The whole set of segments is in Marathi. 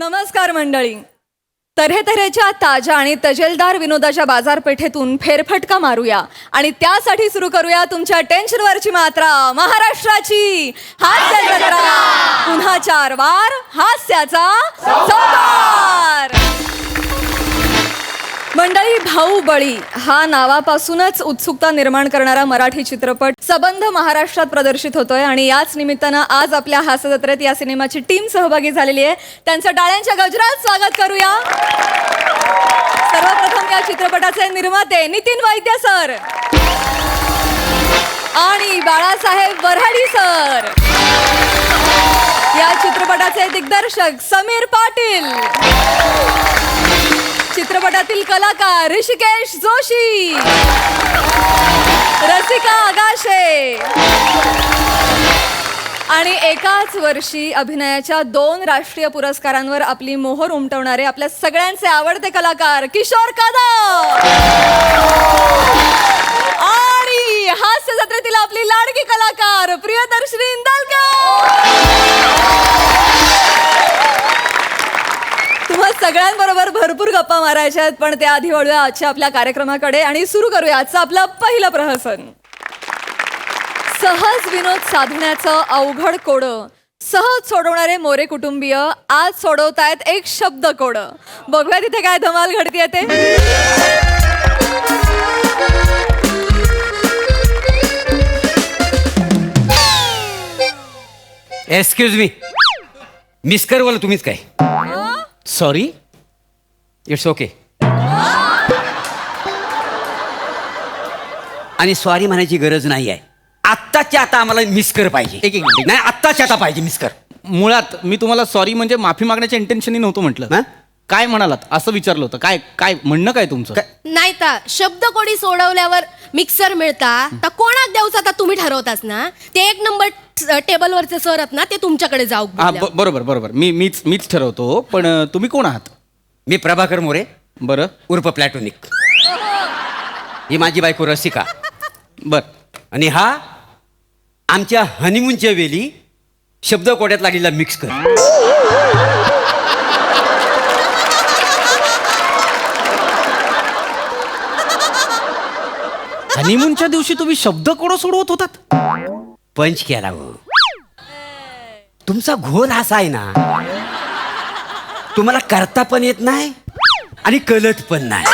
नमस्कार मंडळी. तऱ्हेतऱ्हेच्या ताज्या आणि तजेलदार विनोदाच्या बाजारपेठेतून फेरफटका मारूया आणि त्यासाठी सुरू करूया तुमच्या टेन्शनवरची मात्रा, महाराष्ट्राची हास्य जत्रा. पुन्हा 4 वार हास्याचा संभार. मंडळी, भाऊबळी हा नावापासूनच उत्सुकता निर्माण करणारा मराठी चित्रपट सबंध महाराष्ट्रात प्रदर्शित होतोय आणि याच निमित्तानं आज आपल्या हास्य जत्रेत या सिनेमाची टीम सहभागी झालेली आहे. त्यांचं टाळ्यांच्या गजरात स्वागत करूया. सर्वप्रथम या चित्रपटाचे निर्माते नितीन वैद्य सर आणि बाळासाहेब वऱ्हाडी सर. या चित्रपटाचे दिग्दर्शक समीर पाटील. चित्रपटातील कलाकार ऋषिकेश जोशी, रसिका आगाशे आणि एकाच वर्षी अभिनयाच्या 2 राष्ट्रीय पुरस्कारांवर आपली मोहर उमटवणारे आपल्या सगळ्यांचे आवडते कलाकार किशोर कदम आणि हास्य जत्रेतील आपली लाडकी कलाकार प्रियदर्शनी इंदालकर. तुम्हा सगळ्यांबरोबर भरपूर गप्पा मारायच्या आहेत, पण त्याआधी वळूया आजच्या आपल्या कार्यक्रमाकडे आणि सुरू करूया आजचं आपलं पहिलं प्रहसन. सहज विनोद साधण्याचं अवघड कोडं सहज सोडवणारे मोरे कुटुंबीय आज सोडवतायत एक शब्द कोडं. बघूया तिथे काय धमाल घडतीये ते. एक्सक्यूज मी, मिस कर बोला तुम्हीच काय? Sorry, it's okay. आणि सॉरी म्हणायची गरज नाही आहे. आत्ताच्या आता आम्हाला मिसकर पाहिजे. एक मिनिट. नाही, आत्ताच्या आता पाहिजे मिसकर. मुळात मी तुम्हाला सॉरी म्हणजे माफी मागण्याच्या इंटेन्शननी नव्हतं म्हटलं. हं? काय म्हणालात असं विचारलं होतं. काय काय म्हणणं काय तुमचं? नाही तर शब्द कोडी सोडवल्यावर मिक्सर मिळता तर कोणाक द्यावचा आता तुम्ही ठरवताच ना. ते 1 नंबर टेबलवरचे सर आहेत ना, ते तुमच्याकडे जाऊ. बरोबर बरोबर. मीच ठरवतो. पण तुम्ही कोण आहात? मी प्रभाकर मोरे, बरं उर्फ प्लॅटोनिक. ही माझी बायको रसिका. बर. आणि हा आमच्या हनीमूनच्या वेळी शब्द कोड्यात लागलेला मिक्स कर. हनीमूनच्या दिवशी तुम्ही शब्द कोडं सोडवत होतात? पंच केला हो. तुमचा घोल असा आहे ना, तुम्हाला करता पण येत नाही आणि कळत पण नाही.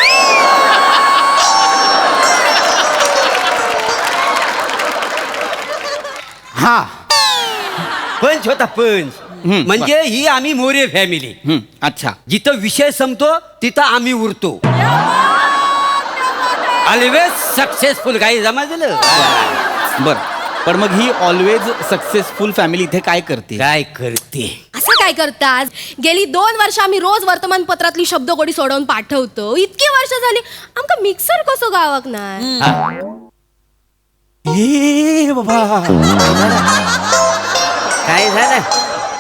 हा. पंच होता पंच. म्हणजे ही आम्ही मोरे फॅमिली. अच्छा. जिथं विषय संपतो तिथं आम्ही उरतो. Always successful. काही जमा झालं. बर. पण मग ही ऑलवेज सक्सेसफुल फॅमिली इथे काय करते? काय करते? असं काय करतात? गेली 2 वर्ष आम्ही रोज वर्तमानपत्रातली शब्द कोडी सोडवून पाठवतो. इतकी वर्ष झाली आमका मिक्सर कसं गावाक नाही. ए बाबा, काय झालं?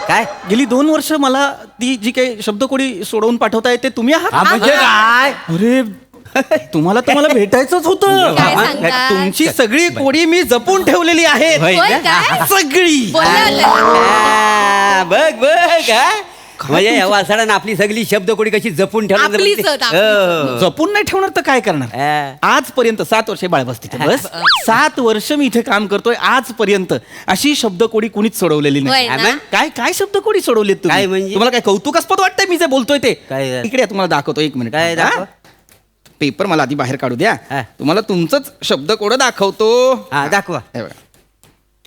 काय गेली 2 वर्ष मला ती जी काही शब्दकोडी सोडवून पाठवताय ते तुम्ही आहात? म्हणजे काय? अरे, तुम्हाला भेटायचंच होतं. काय सांगताय? तुमची सगळी कोडी मी जपून ठेवलेली आहे. होय होय काय? सगळी. बोलले बघ बघ हा? म्हणजे या वासाडानं आपली सगळी शब्दकोडी कशी जपून आपलीच आहेत, आपलीच. जपून नाही ठेवणार तर काय करणार? आजपर्यंत 7 वर्षे बाळबस तिथे बस. 7 वर्ष मी इथे काम करतोय. आजपर्यंत अशी शब्दकोडी कुणीच सोडवलेली नाही. होय ना? काय काय शब्दकोडी सोडवलीत तुम्ही? काय म्हणजे? तुम्हाला काय कौतुकास्पद वाटतंय मी जे बोलतोय ते? काय झालं? इकडे या, तुम्हाला दाखवतो. 1 मिनिट. काय दाखव? पेपर मला आधी बाहेर काढू द्या. हा. तुम्हाला तुमचंच शब्दकोड दाखवतो. हा दाखवा. हे बघा.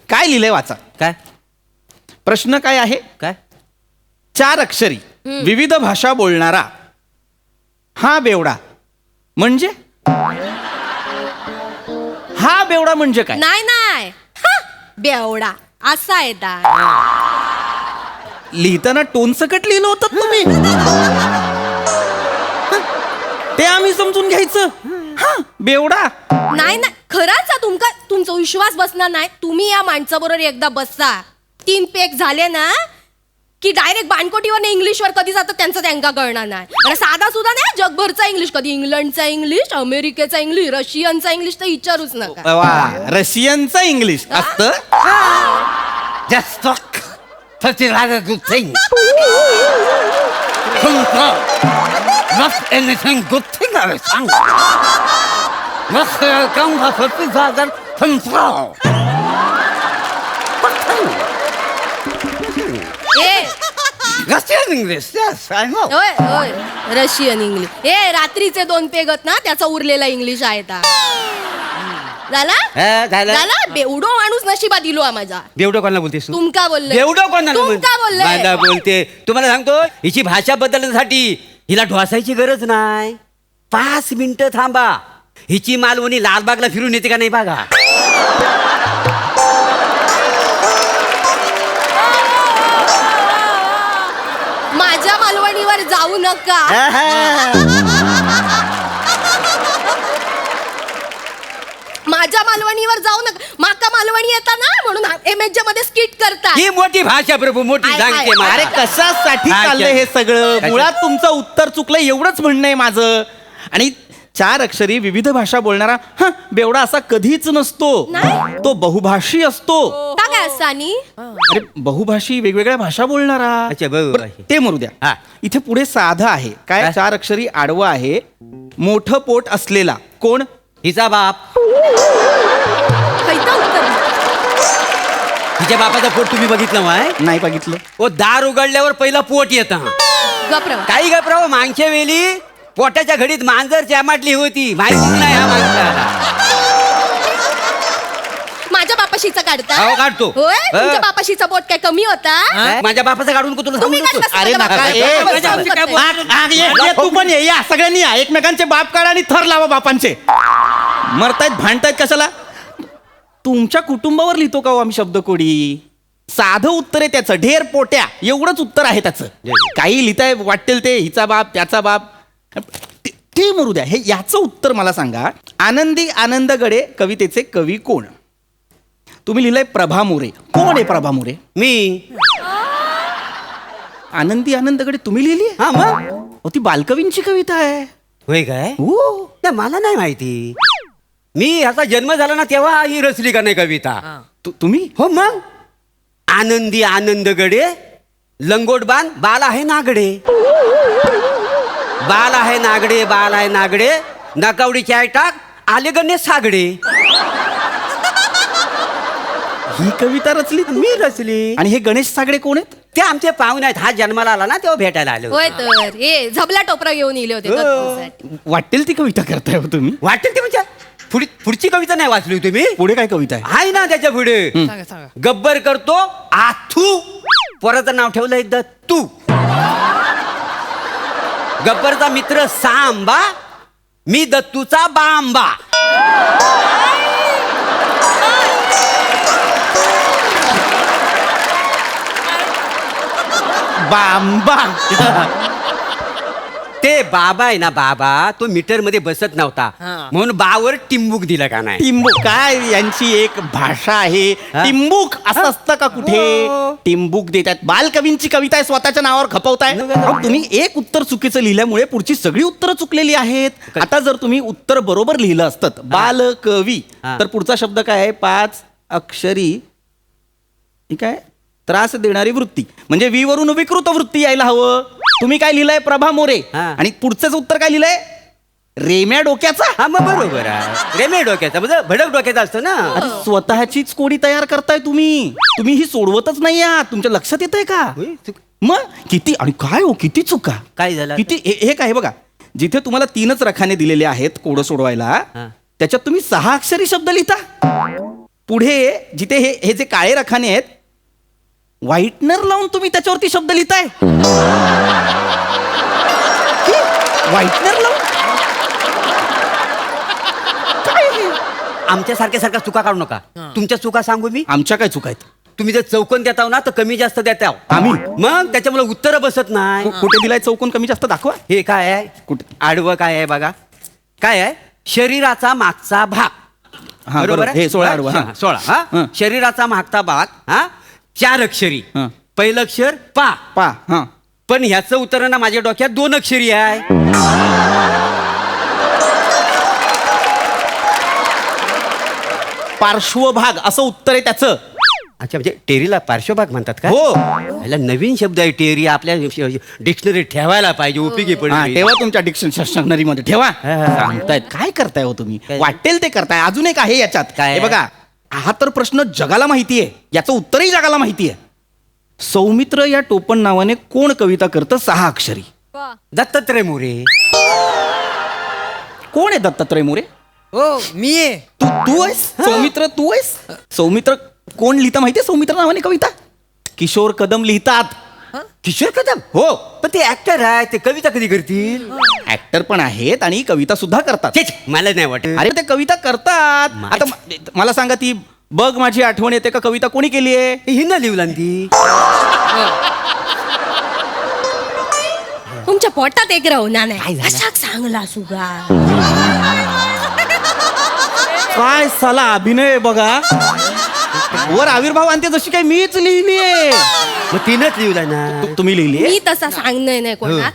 काय लिहिलंय वाचा. काय प्रश्न काय आहे? काय 4 अक्षरी विविध भाषा बोलणारा हा बेवडा म्हणजे? हा बेवडा म्हणजे काय? नाही नाही हा, बेवडा असा येतात. लिहिताना टोन सकट लिहिलं होतं तुम्ही. ते आम्ही समजून घ्यायचं. हा बेवडा. नाही नाही खरंच तुमचा विश्वास बसणार नाही. तुम्ही या माणसाबरोबर एकदा बसा. 3 पेक झाले ना की डायरेक्ट बाणकोटीवर इंग्लिशवर कधी जातं त्यांचा कळणार नाही. आणि साधा सुद्धा नाही, जगभरचा इंग्लिश. कधी इंग्लंडचा इंग्लिश, अमेरिकेचा इंग्लिश, रशियनचा इंग्लिश तर विचारूच नका. वा, रशियनचा इंग्लिश असतं. Just talk. Such a rather good thing. Not anything good thing I sang. Was kan was für sagen von Frau. A Russian English, yes, I know. होय होय रशियन इंग्लिश ए रात्रीचे 2 पेगत ना त्याचा उरलेला इंग्लिश आहे ता झाला झालं. झाला बेवडो माणूस नशिबात दिलो हा माझा बेवडं कोणाला बोलतेस तू? तुमका बोलले बेवडं कोणाला तुमका बोलले मला बोलते तुम्हाला सांगतो हिची भाषा बदलण्यासाठी हिला ढोसायची गरज नाही 5 मिनिटं थांबा हिची मालवणी लालबागला फिरून येते का नाही बघा. माझ्या मालवणीवर जाऊ नका माझ्या मालवणीवर जाऊ नका माका मालवणी येता ना म्हणून MH मध्ये स्किट करता ही मोठी भाषा प्रभू मोठी आय, सांगते आय. मला. अरे कशासाठी हा, चाललंय हे सगळं कशा- मुळात तुमचं उत्तर चुकलं एवढंच म्हणणं आहे माझं. आणि 4 अक्षरी विविध भाषा बोलणारा बेवडा असा कधीच नसतो. नाही? तो बहुभाषी असतो. का काय असानी अरे बहुभाषी वेगवेगळ्या भाषा बोलणारा. अच्छा, बहुभाषी. बरं, ते मरू द्या. हा. इथे पुढे साधं आहे काय काय? 4 अक्षरी आडवं आहे मोठं पोट असलेला कोण? हिचा बाप खैता उत्तर हिच्या बापाचा पोट तुम्ही बघितलं माय नाही बघितलं. ओ दार उघडल्यावर पहिला पोट येतं गप्रवा काही गप्राव मागच्या वेळी पोटाच्या घडीत मांजर चॅमाटली होती माहिती नाही हा माणसाला. माझ्या बापाशीचा काढता हो, काढतो. होय हा. तुमच्या बापाशीचा बोट काय कमी होता माझ्या बापाचं काढून का तुला तुम्ही सांगू नको? काढता अरे माझ्या नका बापाचं. ए, माझ्या बापाचं काय बोट? ये, तू पण ये या सगळ्यांनी या एकमेकांचे बाप काढा आणि थर लावा बापांचे. मरतायत भांडतायत कशाला? तुमच्या कुटुंबावर लिहितो का हो आम्ही शब्दकोडी? साधं उत्तर आहे त्याचं ढेर पोट्या एवढंच उत्तर आहे त्याचं. काही लिहिताय वाटेल ते हिचा बाप त्याचा बाप ते मरू द्या. हे याचं उत्तर मला सांगा. आनंदी आनंदगडे कवितेचे कवी कोण? तुम्ही लिहिलंय प्रभा मोरे. कोण आहे प्रभा मोरे? मी आनंदी आनंदगडे तुम्ही लिहिली? हा मग अहो, ती बालकवींची कविता आहे. होय काय हो नाही, मला नाही माहिती. मी ह्याचा जन्म झाला ना तेव्हा ही रचली का नाही कविता. तुम्ही हो मग आनंदी आनंदगडे लंगोटबान बाल आहे नागडे बाल आहे नागडे बाल आहे नागडे नकावडी चाय टाक आले गणेश सागडे. ही कविता रचली तुम्ही? मी रचली. आणि हे गणेश सागडे कोण आहेत? ते आमचे पाहुणे आहेत. हा जन्माला आला ना तेव्हा भेटायला आले होते. होय तर हे झबला टोपरा घेऊन इले होते दत्तूसाठी. वाटेल ती कविता करताय हो तुम्ही? वाटेल ते म्हणजे पुढची कविता नाही वाचली तुम्ही? पुढे काय कविता आहे? आहे ना त्याच्या पुढे गब्बर करतो आथू पोराचं नाव ठेवलंय दत्तू. गब्बरचा मित्र सांबा मी दत्तूचा बांबा. बांबा. ते बाबा आहे ना बाबा तो मीटर मध्ये बसत नव्हता म्हणून बावर टिंबूक दिला का नाही. टिंबूक काय यांची एक भाषा आहे. हा? टिंबूक असं असतं का कुठे? हो. टिंबूक देतात. बालकवींची कविता आहे स्वतःच्या नावावर खपवताय. अहो, तुम्ही एक उत्तर चुकीचं लिहिल्यामुळे पुढची सगळी उत्तरं चुकलेली आहेत. आता जर तुम्ही उत्तर बरोबर लिहिलं असतं बालकवी हा. तर पुढचा शब्द काय आहे? 5 अक्षरी ठीक आहे त्रास देणारी वृत्ती म्हणजे वी वरून विकृत वृत्ती यायला हवं. तुम्ही काय लिहिलंय? प्रभा मोरे. हा. आणि पुढचंच उत्तर काय लिहिलंय? रेम्या डोक्याचा. हा मग बरोबर आहे. रेमे डोक्याचा म्हणजे भडक डोक्याचा असतो ना. अरे स्वतःचीच कोडी तयार करताय तुम्ही. तुम्ही ही सोडवतच नाही आहात. तुमच्या लक्षात येत आहे का? होय, चुक- मग किती आणि काय हो किती चुका. काय झालं? किती हे काय हे बघा जिथे तुम्हाला 3च रखाने दिलेले आहेत कोडं सोडवायला हा. त्याच्यात तुम्ही 6 अक्षरी शब्द लिहिता. पुढे जिथे हे जे काळे रखाने आहेत व्हाईटनर लावून तुम्ही त्याच्यावरती शब्द लिहिताय. व्हाईटनर लावून आमच्या सारख्या चुका काढू नका. तुमच्या चुका सांगू मी. आमच्या काय चुका आहेत? तुम्ही जर चौकोन देताव ना तर कमी जास्त देताव. आम्ही? मग त्याच्यामुळे उत्तर बसत नाही. कुठे दिलाय चौकोन कमी जास्त दाखवा. हे काय आहे? कुठे? आडवं काय आहे बघा. काय आहे? शरीराचा मागचा भाग. हा, बरोबर. आहे? हे 16 आडवं, हा. 16 हा हं. शरीराचा मागचा भाग हा 4 अक्षरी. हं. पहिलं अक्षर पा. हा पण ह्याचं उत्तर ना माझ्या डोक्यात 2 अक्षरी आहे. पार्श्वभाग असं उत्तर आहे त्याचं. अच्छा म्हणजे टेरीला पार्श्वभाग म्हणतात का? हो. ह्याला नवीन शब्द आहे टेरी, आपल्या डिक्शनरीत ठेवायला पाहिजे, उपयोगी हा, पडेल. ठेवा तुमच्या डिक्शनरी मध्ये ठेवा. हा. सांगतायत काय करताय हो तुम्ही? काय? वाटेल ते करताय. अजून एक आहे याच्यात. काय हे आहे? बघा, हा तर प्रश्न जगाला माहिती आहे, याचं उत्तरही जगाला माहिती आहे. सौमित्र या टोपण नावाने कोण कविता करतं 6 अक्षरी? दत्तात्रय मोरे. कोण आहे दत्तात्रय मोरे? हो मी आहे. तू आहेस सौमित्र? तू आहेस सौमित्र? कोण लिहितं माहितीये सौमित्र नावाने कविता? किशोर कदम लिहितात. किशोर कदम? हो, पण ते ऍक्टर आहे, ते कविता कधी करतील? ऍक्टर पण आहेत आणि कविता सुद्धा करतात. छे, छे, मला नाही वाटत. अरे ते कविता करतात. आता मला सांगा, ती बघ माझी आठवण येते का कविता कोणी केली आहे? हिंना लिवला ना ती. तुमच्या पोटात एक राहणार काय नाही झालं? अशाक चांगला सुगा. काय साला अभिनय आहे बघा. वर आविर्भाव आणते जशी काय मीच लिहिली आहे. मग तिनंच लिवला ना. तुम्ही लिहिली मी तसा सांगणं नाही कोणा.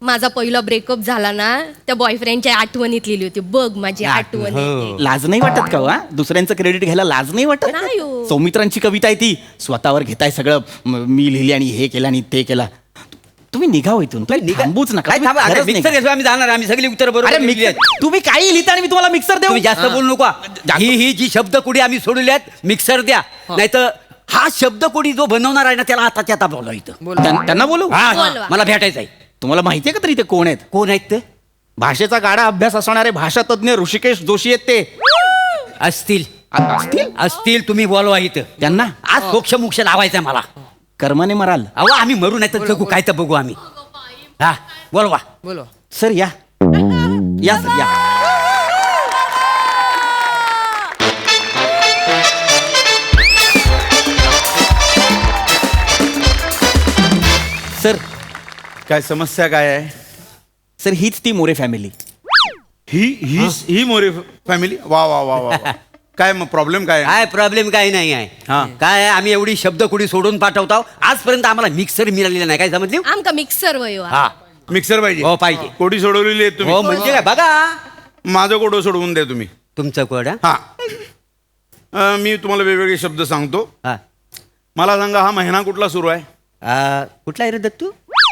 माझा पहिला ब्रेकअप झाला ना, त्या बॉयफ्रेंडच्या आठवणीत लिहिली होती, बघ माझी आठवण हो. येते. लाज नाही वाटत का वा? दुसऱ्यांचं क्रेडिट घ्यायला लाज नाही वाटत? नाही हो. सौमित्रांची कविता आहे ती. स्वतःवर घेताय सगळं, मी लिहिली आणि हे केलं आणि ते केलं. तुम्ही निघाव इथून. तुम्ही थांबूच नका. काय थांबा, तुम्ही खरंच मिक्सर निघा. घेतो आम्ही, जाणार आम्ही सगळी उत्तर अरे बरोबर लिहिली मिक्सर, आहेत. तुम्ही काही लिहिता आणि मी तुम्हाला मिक्सर देऊ? तुम्ही जास्त बोलू नका. ही जी शब्द कोडी आम्ही सोडल्यात, मिक्सर द्या. नाहीतर हा शब्द कोडी जो बनवणार आहे ना, त्याला आताच्या आता बोलायचं. त्यांना बोलू? बोलवा. मला भेटायचं आहे. तुम्हाला माहितीये का तरी ते कोण आहेत? कोण आहेत ते? भाषेचा गाडा अभ्यास असणारे भाषा तज्ञ ऋषिकेश जोशी आहेत ते. असतील असतील? असतील, तुम्ही बोलवा इथं. त्यांना आज मोक्ष मोक्ष लावायचा मला. कर्माने मराल. अहो आम्ही मरू नाही तर जगू, काय तर बघू आम्ही. हा बोलवा. बोलो. सर या या सर या. सर काय समस्या काय आहे? सर हीच ती मोरे फॅमिली. ही मोरे फॅमिली. वा वा वा वा वा. काय मग प्रॉब्लेम काय आहे? काय प्रॉब्लेम काही नाही आहे. हा. काय आहे, आम्ही एवढी शब्दकोडी सोडून पाठवतो, आजपर्यंत आम्हाला मिक्सर मिळालेला नाही. काय समजली? आमका मिक्सर वयो. हा मिक्सर पाहिजे. हो, पाहिजे. कोडी सोडवलेली आहे हो तुम्ही? म्हणजे काय बघा. माझं कोडं सोडवून द्या तुम्ही. तुमचं कोड हा? हा. मी तुम्हाला वेगवेगळे शब्द सांगतो. हा. मला सांगा, हा महिना कुठला सुरू आहे? कुठला आहे रे दत्तू?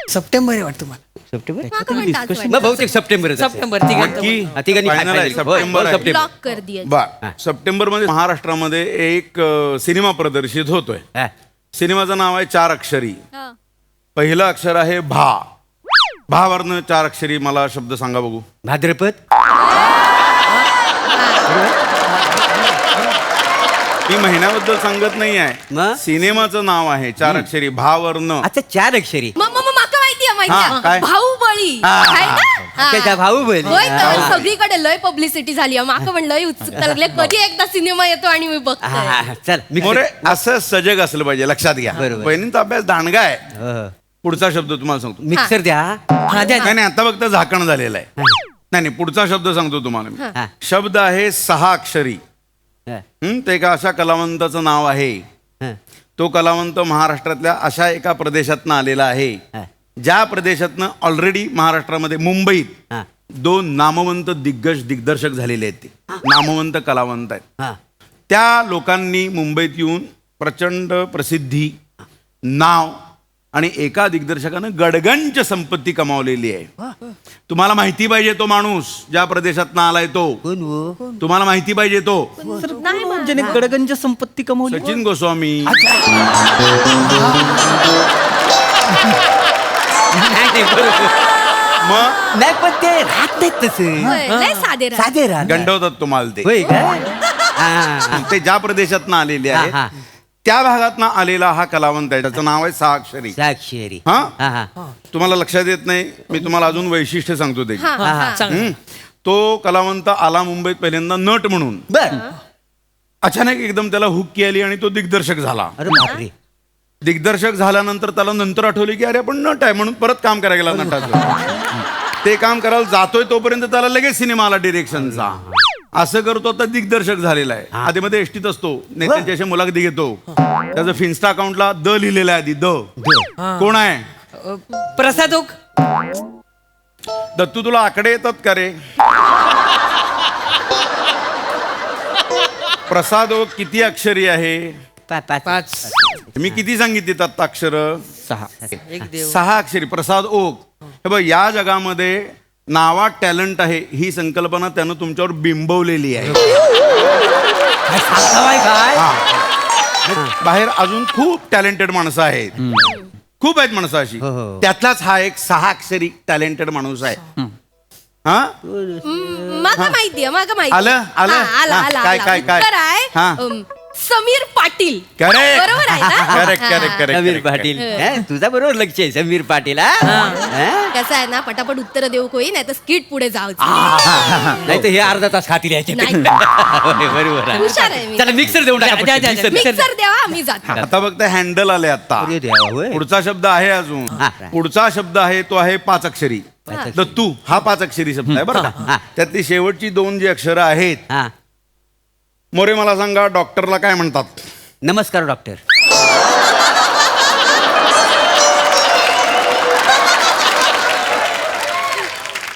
सप्टेंबर आहे वाटतं मला. सप्टेंबर. माका म्हणता आज मग बहुतेक सप्टेंबर. सप्टेंबर तिघांचं नक्की? बोलतो. तिघांनी Final आहे, सप्टेंबर आहे. सप्टेंबर. ब्लॉक कर दिए. बर. सप्टेंबर मध्ये महाराष्ट्रामध्ये एक सिनेमा प्रदर्शित होतोय. हा. सिनेमाचं नाव आहे 4 अक्षरी. हा. पहिलं अक्षर आहे भा. भा वरनं 4 अक्षरी मला शब्द सांगा बघू. भाद्रपद. मी महिन्याबद्दल सांगत नाही आहे. मग? सिनेमाचं नाव आहे 4 अक्षरी. भा वरनं. अच्छा 4 अक्षरी. मग माका माहितीये हा, माहितीये काय? भाऊबळी. हा, आहे ना? हा. त्याचा भाऊ बहीण. होय तर हा. सगळीकडे लय पब्लिसिटी झाली आहे. माका पण लय उत्सुकता लागली, कधी एकदा सिनेमा येतो आणि मी हा, बघतोय. हा, चल मिक्सर. मोरे असं सजग असलं पाहिजे, लक्षात घ्या. बरोबर. बहिणींचा अभ्यास दांडगा आहे. हो. पुढचा शब्द तुम्हाला सांगतो. मिक्सर द्या. हा द्या. नाही नाही, आता फक्त झाकण झालेलं आहे. हा. नाही नाही, पुढचा शब्द सांगतो तुम्हाला मी. हा. शब्द आहे 6 अक्षरी. हा. ते एका अशा कलावंताचं नाव आहे. हा. तो कलावंत महाराष्ट्रातल्या अशा एका प्रदेशातनं आलेला आहे, हा. ज्या प्रदेशातनं ऑलरेडी महाराष्ट्रामध्ये मुंबईत हा. 2 नामवंत दिग्दर्शक झालेले आहेत. ते नामवंत कलावंत आहेत. हा. त्या लोकांनी मुंबईत येऊन प्रचंड प्रसिद्धी, नाव आणि एका दिग्दर्शकानं गडगंज संपत्ती कमावलेली आहे. तुम्हाला माहिती पाहिजे तो माणूस ज्या प्रदेशातनं आलाय तो. कोण हो? तुम्हाला माहिती पाहिजे तो. नाही मा- ज्याने गडगंज संपत्ती कमवली. सचिन गोस्वामी. नाही, नाही, बरोबर. मग नाही पण ते राहत नाहीत तसे. होय, लय साधे राहते. साधे राहत. गंडवतात तुम्हाला ते. होय का? हा. ते ज्या प्रदेशातनं आलेले हा, आहेत हा. त्या भागातनं आलेला हा कलावंत आहे. त्याचं नाव आहे 6 अक्षरी. साक्षरी. हा हा, हा. तुम्हाला लक्षात येत नाही, मी तुम्हाला अजून वैशिष्ट्य सांगतो त्याची. हा, हा, हा. सांग. तो कलावंत आला मुंबईत पहिल्यांदा नट म्हणून. बर. अचानक एकदम त्याला हुक्की आली आणि तो दिग्दर्शक झाला. अरे बापरे. दिग्दर्शक झाल्यानंतर त्याला नंतर आठवले की अरे आपण नट आहे, म्हणून परत काम करायला गेला नटाचं. ते काम करायला जातोय तोपर्यंत त्याला लगेच सिनेमा आला डिरेक्शनचा. असं करतो आता दिग्दर्शक झालेला आहे. आधी मध्ये एसटीत असतो, नेत्यांची अशी मुलाखती घेतो. त्याचं फिन्स्टा अकाउंटला द लिहिलेलं आहे आधी. द कोण आहे? प्रसाद ओक. दत्तू तुला आकडे येतात का रे? प्रसाद ओक किती अक्षरी आहे? पाच. मी किती सांगितली अक्षर 6. एक देव. 6 अक्षरी. प्रसाद ओक. हे बघ, या जगामध्ये नावात टॅलेंट आहे ही संकल्पना त्यानं तुमच्यावर बिंबवलेली आहे. काय सांगावाय काय बाहेर अजून खूप टॅलेंटेड माणसं आहेत, खूप आहेत माणसं अशी. हो, हो. त्यातलाच हा एक 6 अक्षरी टॅलेंटेड माणूस आहे. हा माका माहितीये, माका माहिती आलं? आलं? आला हा, आला काय, आला. काय, काय? उत्तर आहे हा. समीर पाटील. करेक्ट. बरोबर आहे ना? Correct correct Sameer correct Patil हं? तुझा बरोबर लक्ष आहे समीर पाटील हा? हं? कसं आहे ना, पटापट उत्तर देऊ कोई नाही तर स्किट पुढे जायचं. नाही तर हे अर्धा तास खातील याचे नाही. बरोबर आहे. हुशार आहे मी. चला मिक्सर देऊन टाका द्या, द्या, पटकन, द्या. mixer. मिक्सर द्यावा, मी जातो. आता फक्त हँडल आले आता. अरे देवा, होय. पुढचा शब्द आहे अजून. हा. पुढचा शब्द आहे तो आहे 5 अक्षरी. अक्षरी. दत्तू हा 5 अक्षरी शब्द आहे बरं हा. का. त्यातली शेवटची 2 जी अक्षरं आहेत. हा. मोरे मला सांगा, डॉक्टरला काय म्हणतात? नमस्कार डॉक्टर.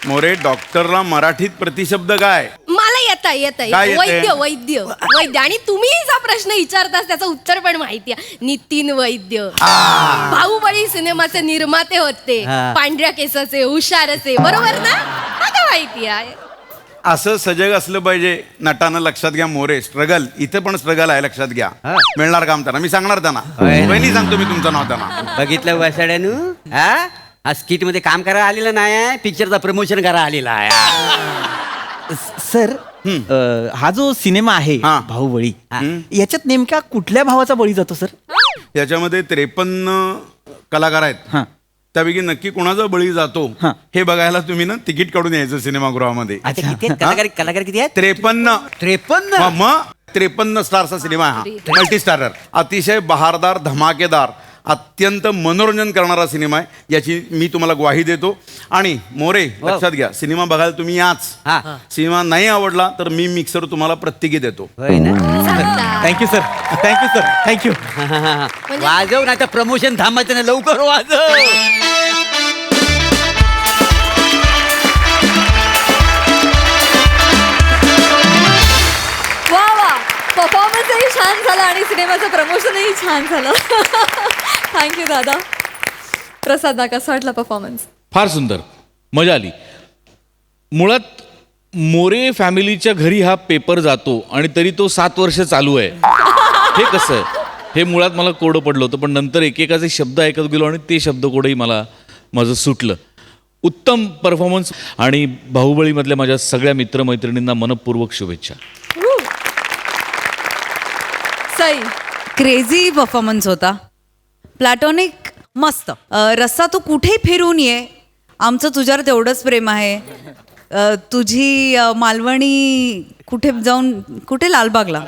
मोरे, डॉक्टरला मराठीत प्रतिशब्द काय? मला येता येता काय येतंय? वैद्य वैद्य वैद्य. आणि तुम्ही जा प्रश्न विचारतास त्याचं उत्तर पण माहिती आहे. नितीन वैद्य बाहुबली सिनेमाचे निर्माते होते. हा. पांढऱ्या केसाचे, हुशारचे, बरोबर ना? आता माहिती आहे. असं सजग असलं पाहिजे नटानं. लक्षात घ्या मोरे, स्ट्रगल इथे पण स्ट्रगल आहे, लक्षात घ्या. हा. मिळणार काम त्यांना, मी सांगणार त्यांना. होय. वहिनी सांगतो मी तुमचं नाव त्यांना. बघितलं वसाड्यानू हा स्किट मध्ये काम करायला आलेलं नाही आहे, पिक्चरचा प्रमोशन करायला आलेला आहे. सर हा जो सिनेमा आहे हा. भाऊबळी, हा. याच्यात नेमका कुठल्या भावाचा बळी जातो सर? याच्यामध्ये 53 कलाकार आहेत. हा. त्यापैकी नक्की कोणाचा बळी जातो हा. हे बघायला तुम्ही ना तिकीट काढून यायचं सिनेमागृहामध्ये. अच्छा किती आहेत? कलाकार किती आहेत? 53. 53. मग 53 स्टारचा सिनेमा आहे हा. मल्टी स्टारर, अतिशय बहारदार, धमाकेदार, अत्यंत मनोरंजन करणारा सिनेमा आहे. याची मी तुम्हाला ग्वाही देतो. आणि मोरे हो. लक्षात घ्या, सिनेमा बघायला तुम्ही याच. हा. सिनेमा नाही आवडला तर मी मिक्सर तुम्हाला प्रत्येकी देतो. होय ना. Thank you sir, thank you sir, thank you. वाजव नाही तर प्रमोशन थांबायचं ना, लवकर वाजव. वा वा, परफॉर्मन्सही छान झाला आणि सिनेमाचं प्रमोशनही छान झालं. थँक्यू दादा. प्रसाद कसा वाटला परफॉर्मन्स? फार सुंदर, मजा आली. मुळात मोरे फॅमिलीच्या घरी हा पेपर जातो आणि तरी तो 7 वर्ष चालू आहे. हे कसं आहे, हे मुळात मला कोडं पडलं होतं, पण नंतर एकेकाचे शब्द ऐकत गेलो आणि ते शब्द कोडंही माझं सुटलं. उत्तम परफॉर्मन्स. आणि बाहुबळीमधल्या माझ्या सगळ्या मित्रमैत्रिणींना मनपूर्वक शुभेच्छा. सई. क्रेझी परफॉर्मन्स होता. प्लॅटॉनिक मस्त. रस्सा तू कुठेही फिरून ये, आमचं तुझ्यावर तेवढंच प्रेम आहे. तुझी मालवणी कुठे जाऊन, कुठे लालबागला,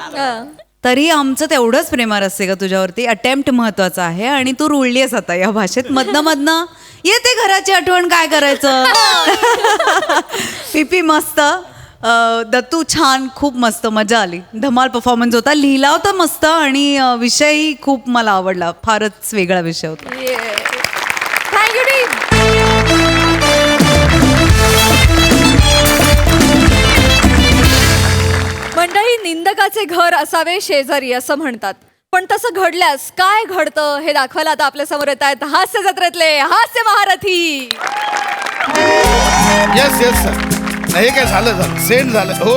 तरी आमचं तेवढंच प्रेम असते का तुझ्यावरती. अटेम्प्ट महत्वाचा आहे आणि तू रुळली आहेस आता या भाषेत. मधनं येते घराची आठवण, काय करायचं. पिपी मस्त. दत्तू छान, खूप मस्त, मजा आली. धमाल परफॉर्मन्स होता. लिहिला होता मस्त आणि विषयही खूप मला आवडला. फारच वेगळा विषय होता. Thank you team. मंडळी, निंदकाचे घर असावे शेजारी असं म्हणतात, पण तसं घडल्यास काय घडतं हे दाखवायला आता आपल्या समोर येत आहेत हास्य जत्रेतले हास्य महारथी. Yes yes sir. नाही काय झालं सेंड झालं. हो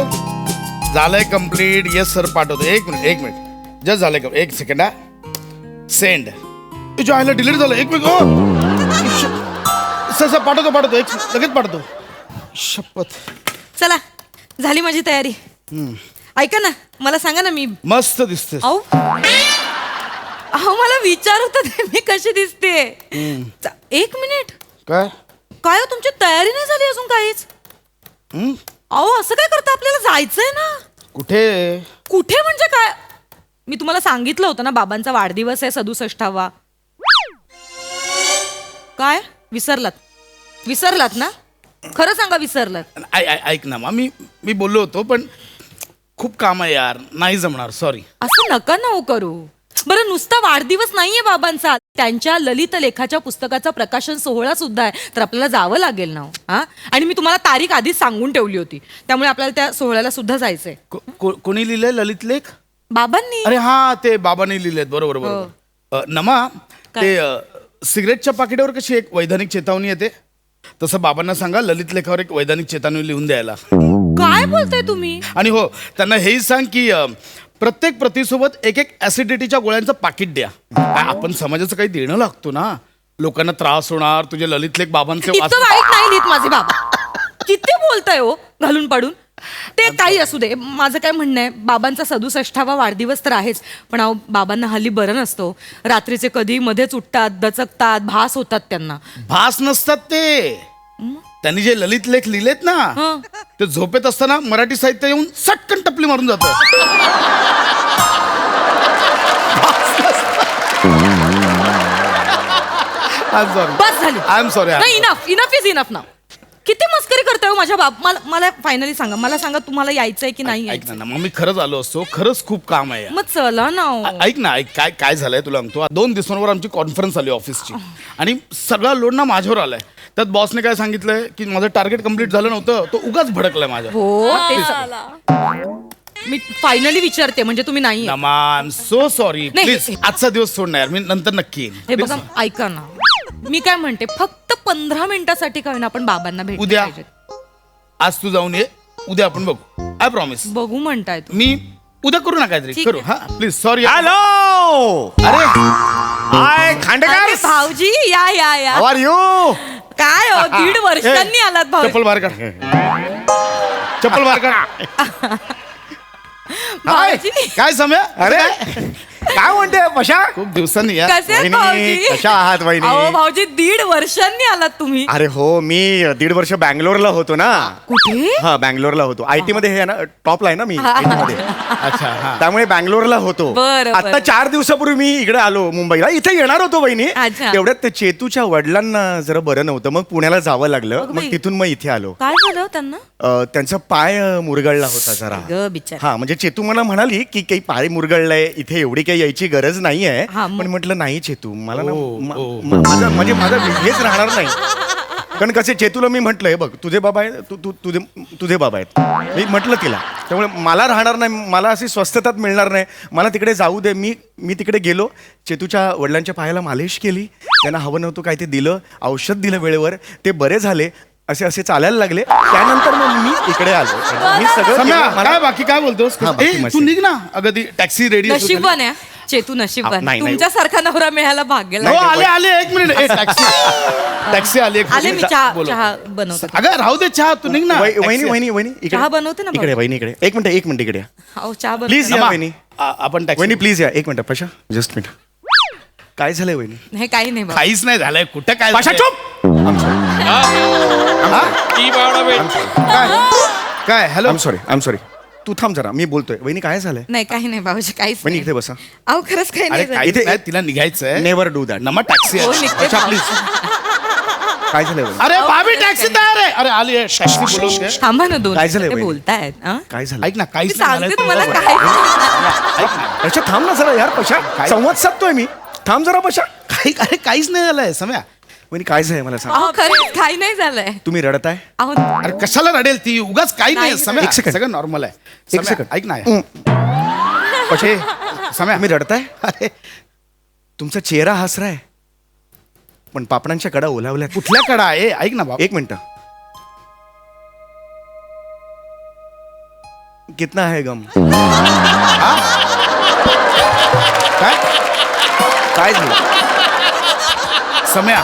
झालंय कम्प्लीट. येस सर पाठवतो. एक मिनिट जस्ट झालंय. एक सेकंड हा. सेंड. तुझ्या आईला डिलीट झालं. एक मिनिट. सर पाठवतो. एक लगेच पाठवतो. शपथ. चला, झाली माझी तयारी. ऐका ना, मला सांगा ना, मी मस्त दिसते. अहो मला विचार होता ते मी कशी दिसते. एक मिनिट. काय काय हो, तुमची तयारी नाही झाली अजून काहीच? अहो असं काय करता, आपल्याला जायचंय ना. कुठे म्हणजे काय? मी तुम्हाला सांगितलं होतं ना, बाबांचा वाढदिवस आहे 67वा. काय विसरलात ना? खरं सांगा, विसरलात? ऐक ना मी बोललो होतो, पण खूप काम आहे यार, नाही जमणार. सॉरी. असं नका ना करू. बरं, नुसता वाढदिवस नाहीये बाबांचा, त्यांच्या ललित लेखाच्या पुस्तकाचा प्रकाशन सोहळा सुद्धा आहे, तर आपल्याला जावं लागेल ना. हा, आणि मी तुम्हाला तारीख आधीच सांगून ठेवली होती, त्यामुळे आपल्याला त्या सोहळ्याला सुद्धा जायचंय. कोणी लिहिलंय ललित लेख? बाबांनी अरे हा ते बाबांनी लिहिलेत बरोबर बरोबर नमा ते सिगरेटच्या पाकिटावर कशी एक वैधानिक चेतावणी येते तसं बाबांना सांगा ललित लेखावर एक वैधानिक चेतावणी लिहून द्यायला. काय बोलताय तुम्ही? आणि हो त्यांना हेही सांग की प्रत्येक प्रतीसोबत एक एक ऍसिडिटीच्या गोळ्यांचं पाकिट द्या. आपण समाजाचं काही देणं लागतो ना, लोकांना त्रास होणार. तुझे ललित लेख बाबांचे इतकं वाईट नाही लिहित माझे बाबा. किती बोलताय हो घालून पाडून. ते काही असू दे, माझं काय म्हणणं आहे, बाबांचा 67वा वाढदिवस तर आहेच, पण अहो बाबांना हल्ली बरं नसतो. रात्रीचे कधी मध्येच उठतात, दचकतात, भास होतात त्यांना. भास नसतात ते. त्यांनी जे ललित लेख लिहिलेत ना ते झोपेत असताना मराठी साहित्य येऊन सटकन टपली मारून जात. बस झाली. I am sorry. नाही, इनफ इज इनफ ना. किती मस्करी करताय हो माझ्या बाप. मला फायनली सांगा, मला सांगा तुम्हाला यायचंय की नाही ऐक यायचं? ना मग मी खरंच आलो असतो. खरंच खूप काम आहे. मग चला ना हो. ऐक ना, ऐक काय काय झालंय तुला सांगतो. 2 डिसेंबरवर आमची कॉन्फरन्स आली ऑफिसची आणि सगळा लोड ना माझ्यावर आलाय. त्यात बॉसने काय सांगितलंय की माझं टार्गेट कम्प्लीट झालं नव्हतं, तो उगाच भडकलाय माझ्या. हो ते मी फायनली विचारते, म्हणजे तुम्ही नाही येत. I am so sorry. नाही. प्लीज आजचा दिवस सोड ना यार, मी नंतर नक्की येईन. हे बघा ऐका ना, मी काय म्हणते, फक्त 15 मिनिटासाठी काय ना आपण बाबांना भेटू. उद्या आज तू जाऊन ये, उद्या आपण बघू. I promise. बघू म्हणताय तुम्ही. मी उद्या करू ना काहीतरी ठीक करू. आहे. हा प्लीज सॉरी. हॅलो. अरे हाय खांडेकर. अरे भाऊजी या या या. How are you? काय हो 1.5 वर्षांनी आलात भाऊ. चप्पल बाहेर काढ. चप्पल बाहेर काढ. हाय, भाऊजी काय समय. अरे काय म्हणते पशा? खूप दिवसांनी या. कसे आहेत वहिनी, भाऊजी? कशा आहात वहिनी? अहो भाऊजी 1.5 वर्षांनी आलात तुम्ही. अरे हो, मी 1.5 वर्ष बँगलोरला होतो ना. कुठे? हा बँगलोरला होतो. IT मध्ये हे आहे ना, टॉपला आहे ना मी IT मध्ये. अच्छा हा. त्यामुळे बँगलोरला होतो. बरं, आता बरं. 4 दिवसापूर्वी मी इकडे आलो मुंबईला. इथे येणार होतो वहिनी. अच्छा. तेवढ्यात ते चेतूच्या वडिलांना जरा बरं नव्हतं, मग पुण्याला जावं लागलं. अगं मग बाई. तिथून मग इथे आलो. काय झालं त्यांना? त्यांचा पाय मुरगळला होता जरा. ग बिचार. हा म्हणजे चेतू मला म्हणाली की काही पाय मुरगळलाय, इथे एवढी काही यायची गरज नाहीये. हा, मग? पण म्हटलं नाही चेतू, मला ना म्हणजे माझा हेच राहणार नाही. कारण कसे चेतूला मी म्हटलंय बघ, तुझे बाबा आहेत, तुझे बाबा आहेत, मी म्हटलं तिला. त्यामुळे मला राहणार नाही, मला अशी स्वस्थतात मिळणार नाही, मला तिकडे जाऊ दे. मी तिकडे गेलो, चेतूच्या वडिलांच्या पायाला मालिश केली, त्यांना हवं नव्हतं काय ते दिलं, औषध दिलं वेळेवर, ते बरे झाले, असे असे चालायला लागले. त्यानंतर मग मी इकडे आलो. मी सगळं सम्या, केलं. मला- काय बाकी काय बोलतोस. हा, बाकी ए, मस्त तू आहे. निघ ना. अगं ती टॅक्सी रेडी. नशीबवान आहे चेतू, नशीबवान. नाही, नाही. तुमच्यासारखा नवरा मिळायला भाग्य हो लागलं. आले 1 मिनिट. ए टॅक्सी टॅक्सी आली एक आले मी. मिनिट. चहा बोलो. चहा बनवते. अगं राहू दे चहा, तू निघ ना. वहिनी इकडे चहा बनवते ना इकडे भाऊ. वहिनी इकडे. एक मिनिट इकडे या. अहो चहा बनवते. प्लीज या नमा, वहिनी. आपण टॅक्सी. वहिनी प्लीज या. एक मिनिट पशा, जस्ट मिनिट. काय झालंय वहिनी? हे काही नाही भाऊ. काहीच नाही झालंय. कुठं काय पशा झालंय? चुप. काय हॅलो. I am sorry. तू थांब जरा, मी बोलतोय. वहिनी काय झालंय? नाही काही नाही भाऊजी, काहीच वहिनी नाही. इथे बसा. अहो खरंच काही अरे नाही झालं. काहीच नाही, तिला निघायचंय. Never do that. नमा टॅक्सी हो, आहे. निघते अच्छा, भाऊ. प्लीज. काय झालंय वहिनी? अरे भाभी टॅक्सी तयार आहे. अरे आली आहे. टॅक्सी बोलवते. थांबा ना दोन काय झालंय ते वहिनी? बोलतायत. हा? काय झालं? ऐक ना, मी काहीच नाही सांगते झालंय. तुम्हाला बरोबर. काय. अच्छा थांब ना जरा यार पशा, संवाद साधतोय मी. थांब जरा पशा. अरे काहीच नाही झालंय सम्या. वहिनी काय झालंय मला सांग. अहो खरंच काही नाही झालंय. तुम्ही रडताय? अहो अरे कशाला रडेल ती, उगाच काही नाही. नाही, सम्या एक सेकंड. सगळं नॉर्मल आहे. एक सम्या, सेकंड. ऐक ना. पशे सम्या. तुम्ही रडताय? अरे तुमचा चेहरा हसराय, पण पापडांच्या कडा ओलावल्या. कुठल्या कडा आहे. ऐक ना बाबा. एक मिनिट. कितना है गम? काय काय झालं? सम्या